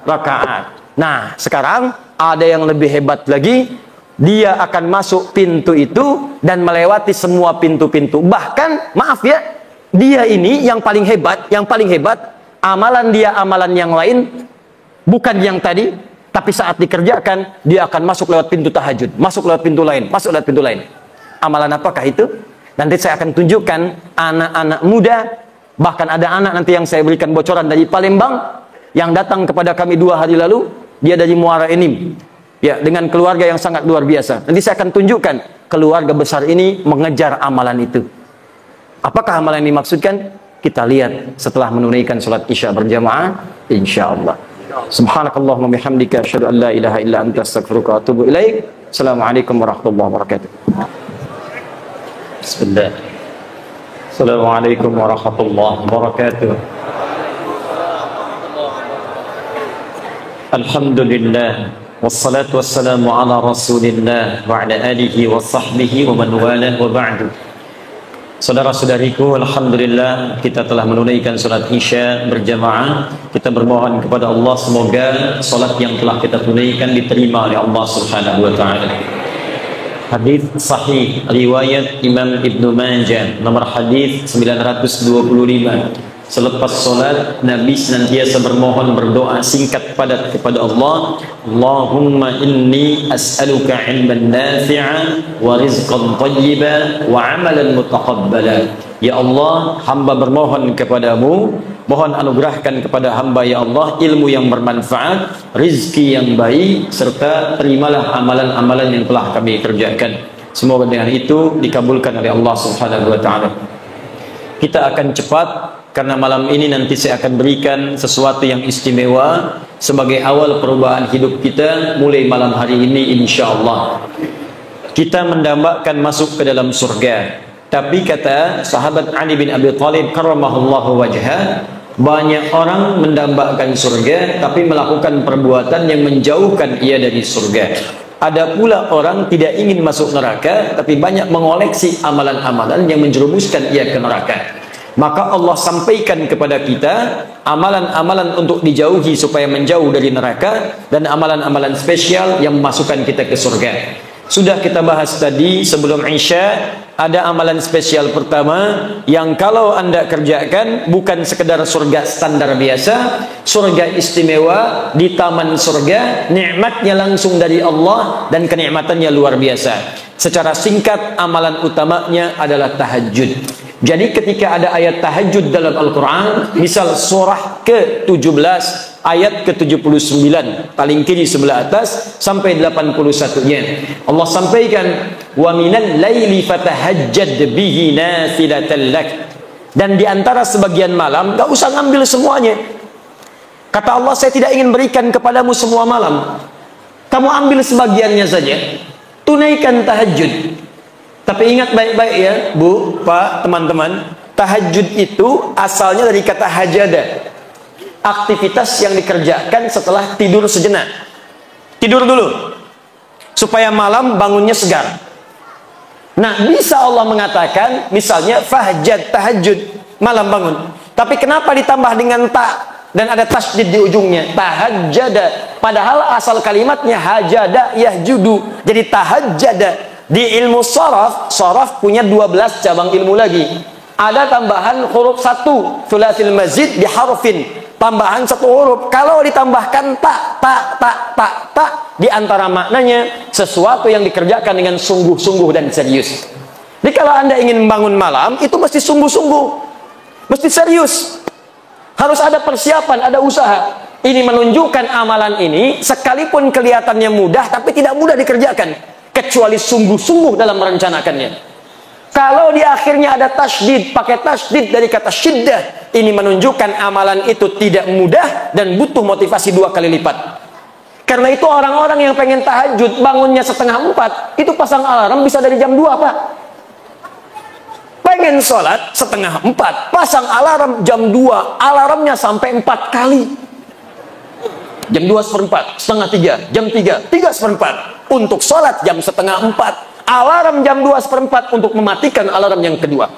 rakaat. Nah, sekarang ada yang lebih hebat lagi. Dia akan masuk pintu itu, dan melewati semua pintu-pintu. Bahkan, maaf ya, dia ini yang paling hebat, amalan dia, amalan yang lain, bukan yang tadi, tapi saat dikerjakan, dia akan masuk lewat pintu tahajud, masuk lewat pintu lain, masuk lewat pintu lain. Amalan apakah itu? Nanti saya akan tunjukkan anak-anak muda, bahkan ada anak nanti yang saya berikan bocoran dari Palembang, yang datang kepada kami 2 hari lalu, dia dari Muara Enim, ya, dengan keluarga yang sangat luar biasa. Nanti saya akan tunjukkan keluarga besar ini mengejar amalan itu. Apakah amalan yang dimaksudkan? Kita lihat setelah menunaikan sholat isya berjamaah, insyaallah. Subhanakallahumma bihamdika asyhadu an la ilaha illa anta astaghfiruka wa atubu ilaik. Assalamualaikum warahmatullahi wabarakatuh. Bismillah. Assalamualaikum warahmatullahi wabarakatuh. Alhamdulillah, wassalatu wassalamu ala rasulillah wa ala alihi wa sahbihi wa man walah wa ba'du. Saudara-saudariku, alhamdulillah kita telah menunaikan salat isya berjamaah. Kita bermohon kepada Allah semoga salat yang telah kita tunaikan diterima oleh Allah Subhanahu wa taala. Hadis sahih riwayat Imam Ibnu Majah nomor hadis 925. Selepas solat Nabi senantiasa bermohon, berdoa singkat padat kepada Allah. Allahumma inni as'aluka ilman nafi'a wa rizqan thayyiban wa amalan mutaqabbala. Ya Allah, hamba bermohon kepadamu, mohon anugerahkan kepada hamba ya Allah ilmu yang bermanfaat, rizki yang baik, serta terimalah amalan-amalan yang telah kami kerjakan. Semoga dengan itu dikabulkan oleh Allah Subhanahu wa taala. Kita akan cepat karena malam ini nanti saya akan berikan sesuatu yang istimewa sebagai awal perubahan hidup kita mulai malam hari ini insyaallah. Kita mendambakan masuk ke dalam surga. Tapi kata sahabat Ali bin Abi Thalib karramallahu wajhah, banyak orang mendambakan surga tapi melakukan perbuatan yang menjauhkan ia dari surga. Ada pula orang tidak ingin masuk neraka tapi banyak mengoleksi amalan-amalan yang menjerumuskan ia ke neraka. Maka Allah sampaikan kepada kita amalan-amalan untuk dijauhi supaya menjauh dari neraka, dan amalan-amalan spesial yang memasukkan kita ke surga. Sudah kita bahas tadi sebelum Isya, ada amalan spesial pertama yang kalau Anda kerjakan bukan sekedar surga standar biasa, surga istimewa di taman surga, nikmatnya langsung dari Allah dan kenikmatannya luar biasa. Secara singkat, amalan utamanya adalah tahajud. Jadi ketika ada ayat tahajud dalam Al-Quran, misal surah ke-17 ayat ke-79 paling kiri sebelah atas sampai 81-nya, Allah sampaikan wa minal laili fatahajjad bihi nafilatan lak, dan di antara sebagian malam, gak usah ngambil semuanya. Kata Allah, saya tidak ingin berikan kepadamu semua malam, kamu ambil sebagiannya saja, tunaikan tahajud. Tapi ingat baik-baik ya, Bu, Pak, teman-teman, tahajud itu asalnya dari kata hajada, aktivitas yang dikerjakan setelah tidur sejenak. Tidur dulu supaya malam bangunnya segar. Nah, bisa Allah mengatakan misalnya fahjad, tahajud, malam bangun. Tapi kenapa ditambah dengan ta dan ada tasydid di ujungnya? Tahajjada. Padahal asal kalimatnya hajada yahjudu. Jadi tahajjada. Di ilmu sharaf punya 12 cabang ilmu lagi. Ada tambahan huruf 1, thulathil mazid di harfin, tambahan 1 huruf. Kalau ditambahkan ta, di antara maknanya sesuatu yang dikerjakan dengan sungguh-sungguh dan serius. Jadi kalau Anda ingin membangun malam, itu mesti sungguh-sungguh, mesti serius, harus ada persiapan, ada usaha. Ini menunjukkan amalan ini sekalipun kelihatannya mudah, tapi tidak mudah dikerjakan kecuali sungguh-sungguh dalam merencanakannya. Kalau di akhirnya ada tasydid, pakai tasydid dari kata syiddah, ini menunjukkan amalan itu tidak mudah dan butuh motivasi 2 kali lipat. Karena itu orang-orang yang pengen tahajud bangunnya 3:30, itu pasang alarm bisa dari jam 2, Pak. Pengen sholat 3:30, pasang alarm jam 2, alarmnya sampai 4 kali. Jam 2:15, 2:30, jam 3, 3:15. Untuk sholat jam 3:30, alarm jam 2:15 untuk mematikan alarm yang kedua,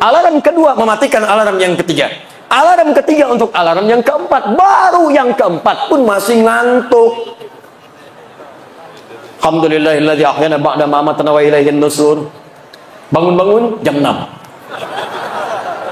alarm kedua mematikan alarm yang ketiga, alarm ketiga untuk alarm yang keempat, baru yang keempat pun masih ngantuk. Alhamdulillahilladzi ahyana ba'da ma amatana wa ilaihin nusur. Bangun-bangun jam 6,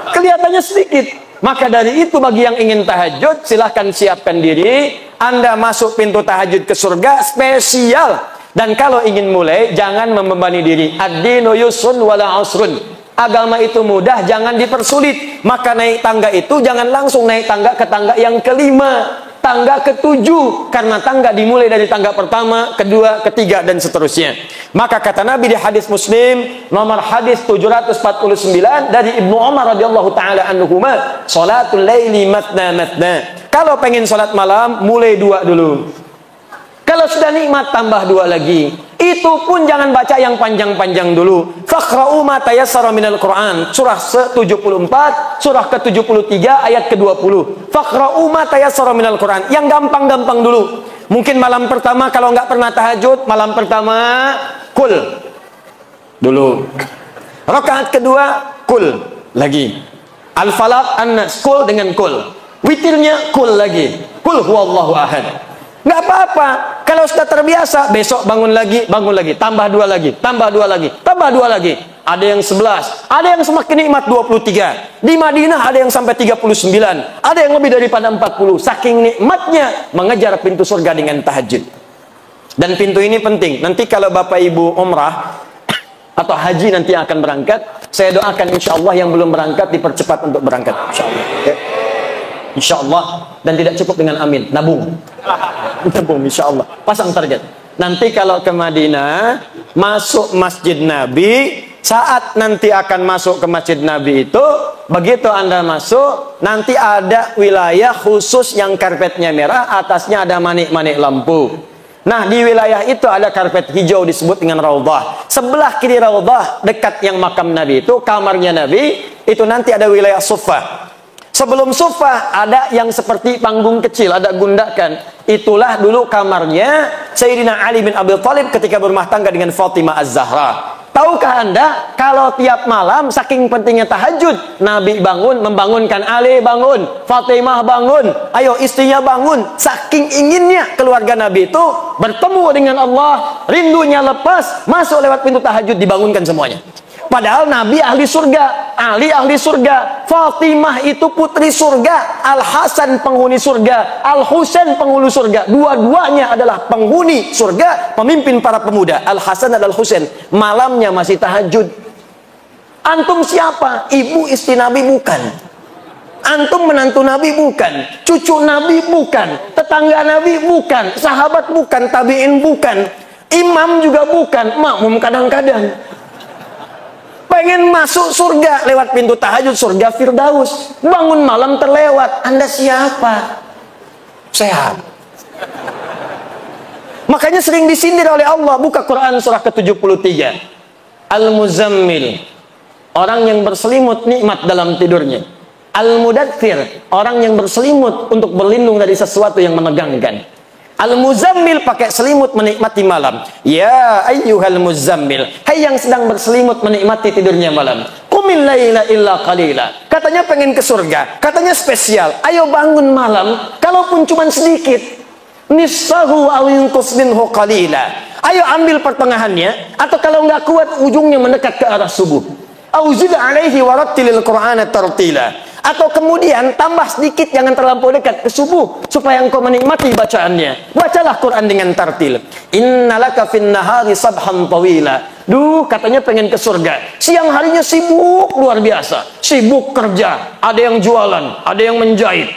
kelihatannya sedikit. Maka dari itu bagi yang ingin tahajud, silahkan siapkan diri. Anda masuk pintu tahajud ke surga spesial. Dan kalau ingin mulai, jangan membebani diri. Ad-dinu yusrun wala usrun. Agama itu mudah, jangan dipersulit. Maka naik tangga itu jangan langsung naik tangga ke tangga yang kelima, tangga ke-7, karena tangga dimulai dari tangga pertama, kedua, ketiga, dan seterusnya. Maka kata Nabi di hadis Muslim nomor hadis 749 dari Ibnu Umar radhiyallahu taala anhuma, salatul laili matna matna. Kalau pengen salat malam, mulai 2 dulu. Kalau sudah nikmat, tambah 2 lagi. Itu pun jangan baca yang panjang-panjang dulu. Faqra'u ma tayassara minal Qur'an. Surah 74, surah ke-73, ayat ke-20. Faqra'u ma tayassara minal Qur'an. Yang gampang-gampang dulu. Mungkin malam pertama kalau nggak pernah tahajud, malam pertama kul dulu. Rakaat kedua kul lagi. Al-Falaq, An-Nas, kul dengan kul. Witirnya kul lagi. Kul huwallahu ahad. Nggak apa-apa. Kalau sudah terbiasa, besok bangun lagi, tambah 2 lagi, tambah 2 lagi, tambah 2 lagi. Ada yang 11, ada yang semakin nikmat 23. Di Madinah ada yang sampai 39, ada yang lebih daripada 40. Saking nikmatnya mengejar pintu surga dengan tahajud. Dan pintu ini penting. Nanti kalau Bapak Ibu umrah atau haji nanti akan berangkat, saya doakan insya Allah yang belum berangkat dipercepat untuk berangkat. Insya Allah. Okay. Insya Allah. Dan tidak cukup dengan amin, nabung insya Allah, pasang target. Nanti kalau ke Madinah, masuk Masjid Nabi, saat nanti akan masuk ke Masjid Nabi itu, begitu Anda masuk, nanti ada wilayah khusus yang karpetnya merah, atasnya ada manik-manik lampu. Nah, di wilayah itu ada karpet hijau disebut dengan Raudhah. Sebelah kiri Raudhah, dekat yang makam Nabi itu, kamarnya Nabi, itu nanti ada wilayah Suffah. Sebelum Suffah ada yang seperti panggung kecil, ada gundakan. Itulah dulu kamarnya Sayyidina Ali bin Abi Thalib ketika berumah tangga dengan Fatimah Az-Zahra. Tahukah Anda, kalau tiap malam saking pentingnya tahajud, Nabi bangun, membangunkan Ali bangun, Fatimah bangun, ayo istrinya bangun. Saking inginnya keluarga Nabi itu bertemu dengan Allah, rindunya lepas, masuk lewat pintu tahajud, dibangunkan semuanya. Padahal Nabi ahli surga, Ali ahli surga, Fatimah itu putri surga, Al-Hasan penghuni surga, Al-Husain penghuni surga. Dua-duanya adalah penghuni surga, pemimpin para pemuda. Al-Hasan dan Al-Husain malamnya masih tahajud. Antum siapa? Ibu istri Nabi bukan. Antum menantu Nabi bukan, cucu Nabi bukan, tetangga Nabi bukan, sahabat bukan, tabi'in bukan, imam juga bukan, makmum kadang-kadang. Pengen masuk surga lewat pintu tahajud, surga Firdaus. Bangun malam terlewat. Anda siapa? Sehat. Makanya sering disindir oleh Allah. Buka Quran surah ke-73. Al-Muzammil, orang yang berselimut nikmat dalam tidurnya. Al-Mudaththir, orang yang berselimut untuk berlindung dari sesuatu yang menegangkan. Al-Muzammil pakai selimut menikmati malam. Ya ayyuhal muzammil, hai yang sedang berselimut menikmati tidurnya malam. Qumil laila illa qalila. Katanya pengen ke surga, katanya spesial. Ayo bangun malam, kalaupun cuma sedikit. Nisfahu aw yunqus minhu qalila. Ayo ambil pertengahannya, atau kalau nggak kuat ujungnya mendekat ke arah subuh. Auzid alaihi warattilil Qur'ana tartila. Atau kemudian tambah sedikit, jangan terlampau dekat ke subuh, supaya engkau menikmati bacaannya. Bacalah Quran dengan tartil. Innalaka fin nahari sabhan tawila. Duh, katanya pengen ke surga, siang harinya sibuk luar biasa, sibuk kerja, ada yang jualan, ada yang menjahit,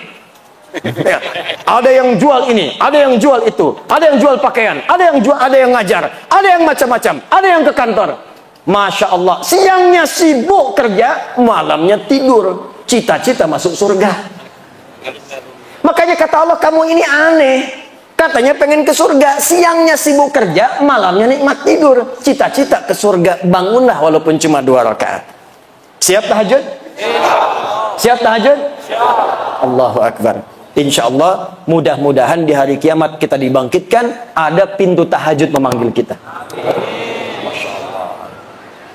ada yang jual ini, ada yang jual itu, ada yang jual pakaian, ada yang jual, ada yang ngajar, ada yang macam-macam, ada yang ke kantor. Masya Allah, siangnya sibuk kerja, malamnya tidur, cita-cita masuk surga. Makanya kata Allah, kamu ini aneh. Katanya pengen ke surga, siangnya sibuk kerja, malamnya nikmat tidur, cita-cita ke surga. Bangunlah walaupun cuma 2 rakaat. Siap tahajud? Siap tahajud? Allahu Akbar. Insya Allah, mudah-mudahan di hari kiamat kita dibangkitkan, ada pintu tahajud memanggil kita.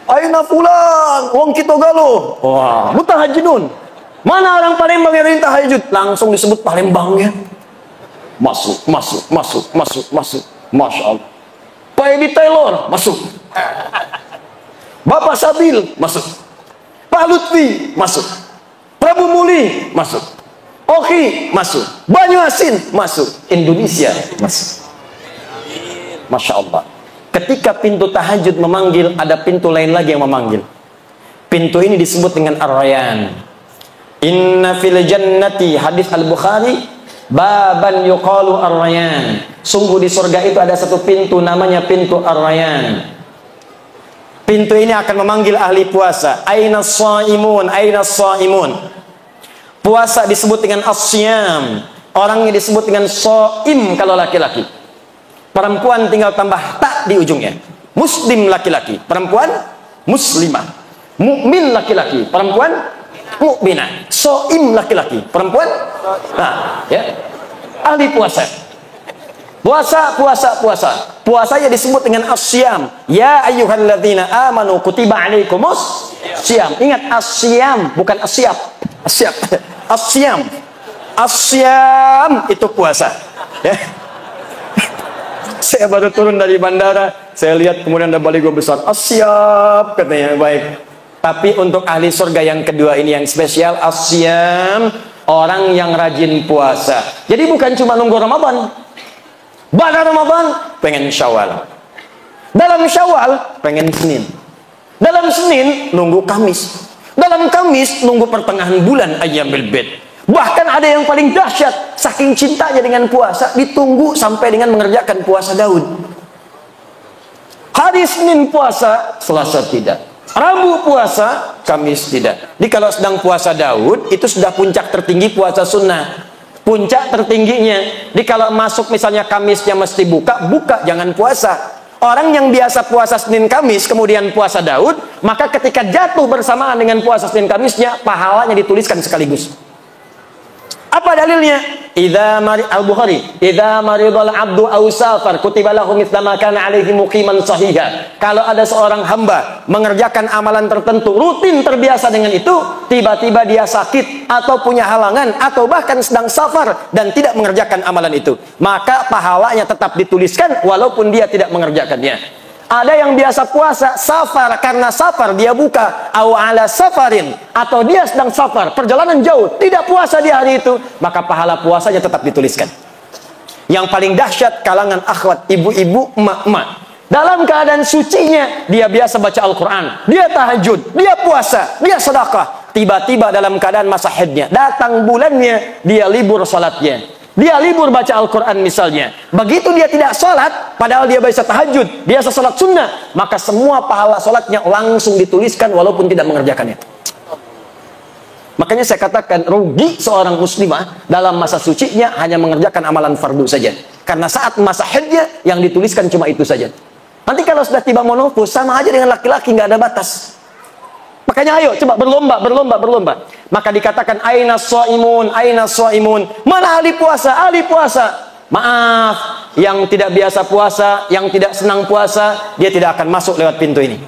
Aina fulan, wong kita galuh. Wah, mutahajjidun. Mana orang Palembang yang tahajud? Langsung disebut Palembangnya. Masuk. Masya Allah. Pak Edi Taylor, masuk. Bapak Sabil, masuk. Pak Lutfi, masuk. Prabu Muli, masuk. Oki, masuk. Banyu Asin, masuk. Indonesia, masuk. Masya Allah. Ketika pintu tahajud memanggil, ada pintu lain lagi yang memanggil. Pintu ini disebut dengan Ar-Rayyan. Inna fil jannati, hadis Al-Bukhari, baban yuqalu Ar-Rayyan. Sungguh di surga itu ada satu pintu, namanya pintu Ar-Rayyan. Pintu ini akan memanggil ahli puasa. Aina shaimun, aina shaimun. Puasa disebut dengan as-siyam. Orangnya disebut dengan shaim kalau laki-laki. Perempuan tinggal tambah tak di ujungnya. Muslim laki-laki, perempuan muslimah. Mukmin laki-laki, perempuan mukminah. Shaim laki-laki, perempuan ya. Ahli puasa. Puasanya disebut dengan as-siyam. Ya ayyuhalladzina amanu kutiba alaikumus siyam. Ingat as-siyam bukan as-siyab. As-siyam. As-siyam itu puasa. Ya. Saya baru turun dari bandara, saya lihat kemudian ada baligo besar. As-siyam katanya, baik. Tapi untuk ahli surga yang kedua ini yang spesial, as-siyam, orang yang rajin puasa. Jadi bukan cuma nunggu Ramadan. Pada Ramadan pengen Syawal. Dalam Syawal pengen Senin. Dalam Senin nunggu Kamis. Dalam Kamis nunggu pertengahan bulan Ayyamul Bid. Bahkan ada yang paling dahsyat, saking cintanya dengan puasa, ditunggu sampai dengan mengerjakan puasa Daud. Hari Senin puasa, Selasa tidak. Rabu puasa, Kamis tidak. Jadi kalau sedang puasa Daud, itu sudah puncak tertinggi puasa sunnah. Puncak tertingginya. Di kalau masuk misalnya Kamisnya mesti buka, jangan puasa. Orang yang biasa puasa Senin Kamis kemudian puasa Daud, maka ketika jatuh bersamaan dengan puasa Senin Kamisnya, pahalanya dituliskan sekaligus. Apa dalilnya? Al-Bukhari, idza maridal abdu aw safar kutiba lahu mithla ma kana alaihi muqiman sahiha. Kalau ada seorang hamba mengerjakan amalan tertentu, rutin terbiasa dengan itu, tiba-tiba dia sakit atau punya halangan atau bahkan sedang safar dan tidak mengerjakan amalan itu, maka pahalanya tetap dituliskan walaupun dia tidak mengerjakannya. Ada yang biasa puasa safar, karena safar dia buka, aw ala safarin, atau dia sedang safar, perjalanan jauh, tidak puasa di hari itu, maka pahala puasanya tetap dituliskan. Yang paling dahsyat kalangan akhwat, ibu-ibu, emak-emak, dalam keadaan sucinya dia biasa baca Al-Quran, dia tahajud, dia puasa, dia sedekah, tiba-tiba dalam keadaan masa haidnya, datang bulannya, dia libur salatnya, dia libur baca Al-Quran misalnya. Begitu dia tidak sholat, padahal dia biasa tahajud, biasa sholat sunnah, maka semua pahala sholatnya langsung dituliskan walaupun tidak mengerjakannya. Makanya saya katakan, rugi seorang muslimah dalam masa sucinya hanya mengerjakan amalan fardu saja. Karena saat masa haidnya yang dituliskan cuma itu saja. Nanti kalau sudah tiba menopause, sama aja dengan laki-laki, nggak ada batas. Makanya ayo coba berlomba. Maka dikatakan aina shaimun, aina shaimun. Mana ahli puasa? Ahli puasa. Maaf, yang tidak biasa puasa, yang tidak senang puasa, dia tidak akan masuk lewat pintu ini.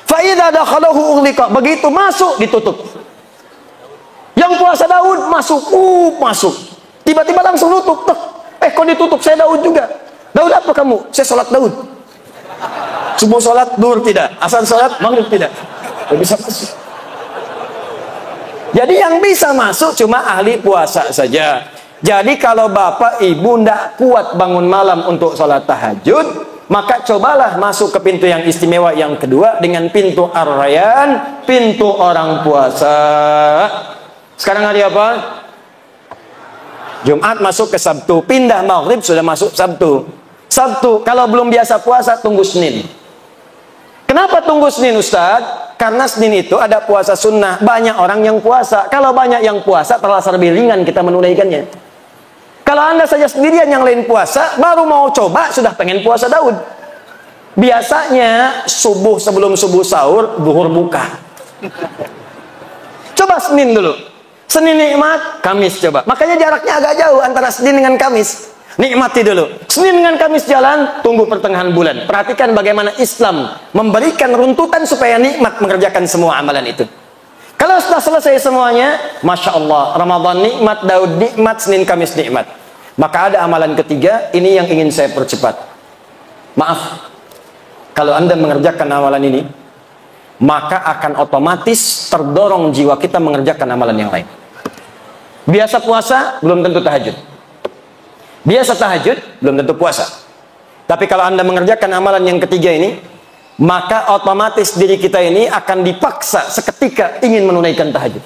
Fa idza dakhalahu ughliqa, begitu masuk ditutup. Yang puasa Daud masuk. Tiba-tiba langsung nutup. Kok ditutup? Saya Daud juga. Daud apa kamu? Saya salat Daud. Subuh salat, duhur tidak. Asar salat, maghrib tidak. Bisa masuk. Jadi yang bisa masuk cuma ahli puasa saja. Jadi kalau bapak ibu tidak kuat bangun malam untuk sholat tahajud, maka cobalah masuk ke pintu yang istimewa yang kedua dengan pintu Ar-Rayyan, pintu orang puasa. Sekarang hari apa? Jumat masuk ke Sabtu, pindah Maghrib sudah masuk Sabtu. Kalau belum biasa puasa tunggu Senin. Kenapa tunggu Senin, Ustaz? Karena Senin itu ada puasa sunnah, banyak orang yang puasa. Kalau banyak yang puasa, terasa lebih ringan kita menunaikannya. Kalau Anda saja sendirian yang lain puasa, baru mau coba sudah pengen puasa Daud. Biasanya subuh, sebelum subuh sahur, zuhur buka. Coba Senin dulu. Senin nikmat, Kamis coba. Makanya jaraknya agak jauh antara Senin dengan Kamis. Nikmati dulu. Senin dengan Kamis jalan, tunggu pertengahan bulan. Perhatikan bagaimana Islam memberikan runtutan supaya nikmat mengerjakan semua amalan itu. Kalau sudah selesai semuanya, Masya Allah, Ramadan nikmat, Daud nikmat, Senin Kamis nikmat. Maka ada amalan ketiga, ini yang ingin saya percepat. Maaf, kalau Anda mengerjakan amalan ini, maka akan otomatis terdorong jiwa kita mengerjakan amalan yang lain. Biasa puasa, belum tentu tahajud. Biasa tahajud, belum tentu puasa. Tapi kalau Anda mengerjakan amalan yang ketiga ini, maka otomatis diri kita ini akan dipaksa seketika ingin menunaikan tahajud.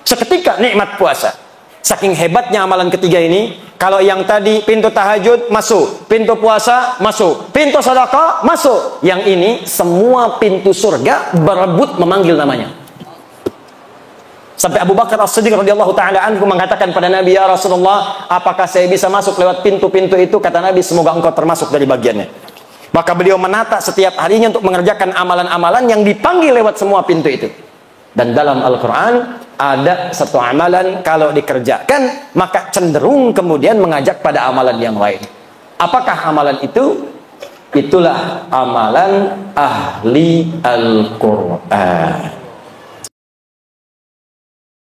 Seketika nikmat puasa. Saking hebatnya amalan ketiga ini, kalau yang tadi pintu tahajud masuk, pintu puasa masuk, pintu sedekah masuk, yang ini semua pintu surga berebut memanggil namanya. Sampai Abu Bakar As-Siddiq radhiyallahu taala anhu mengatakan pada Nabi, ya Rasulullah, apakah saya bisa masuk lewat pintu-pintu itu? Kata Nabi, semoga engkau termasuk dari bagiannya. Maka beliau menata setiap harinya untuk mengerjakan amalan-amalan yang dipanggil lewat semua pintu itu. Dan dalam Al-Quran ada satu amalan kalau dikerjakan maka cenderung kemudian mengajak pada amalan yang lain. Apakah amalan itu? Itulah amalan ahli Al-Quran.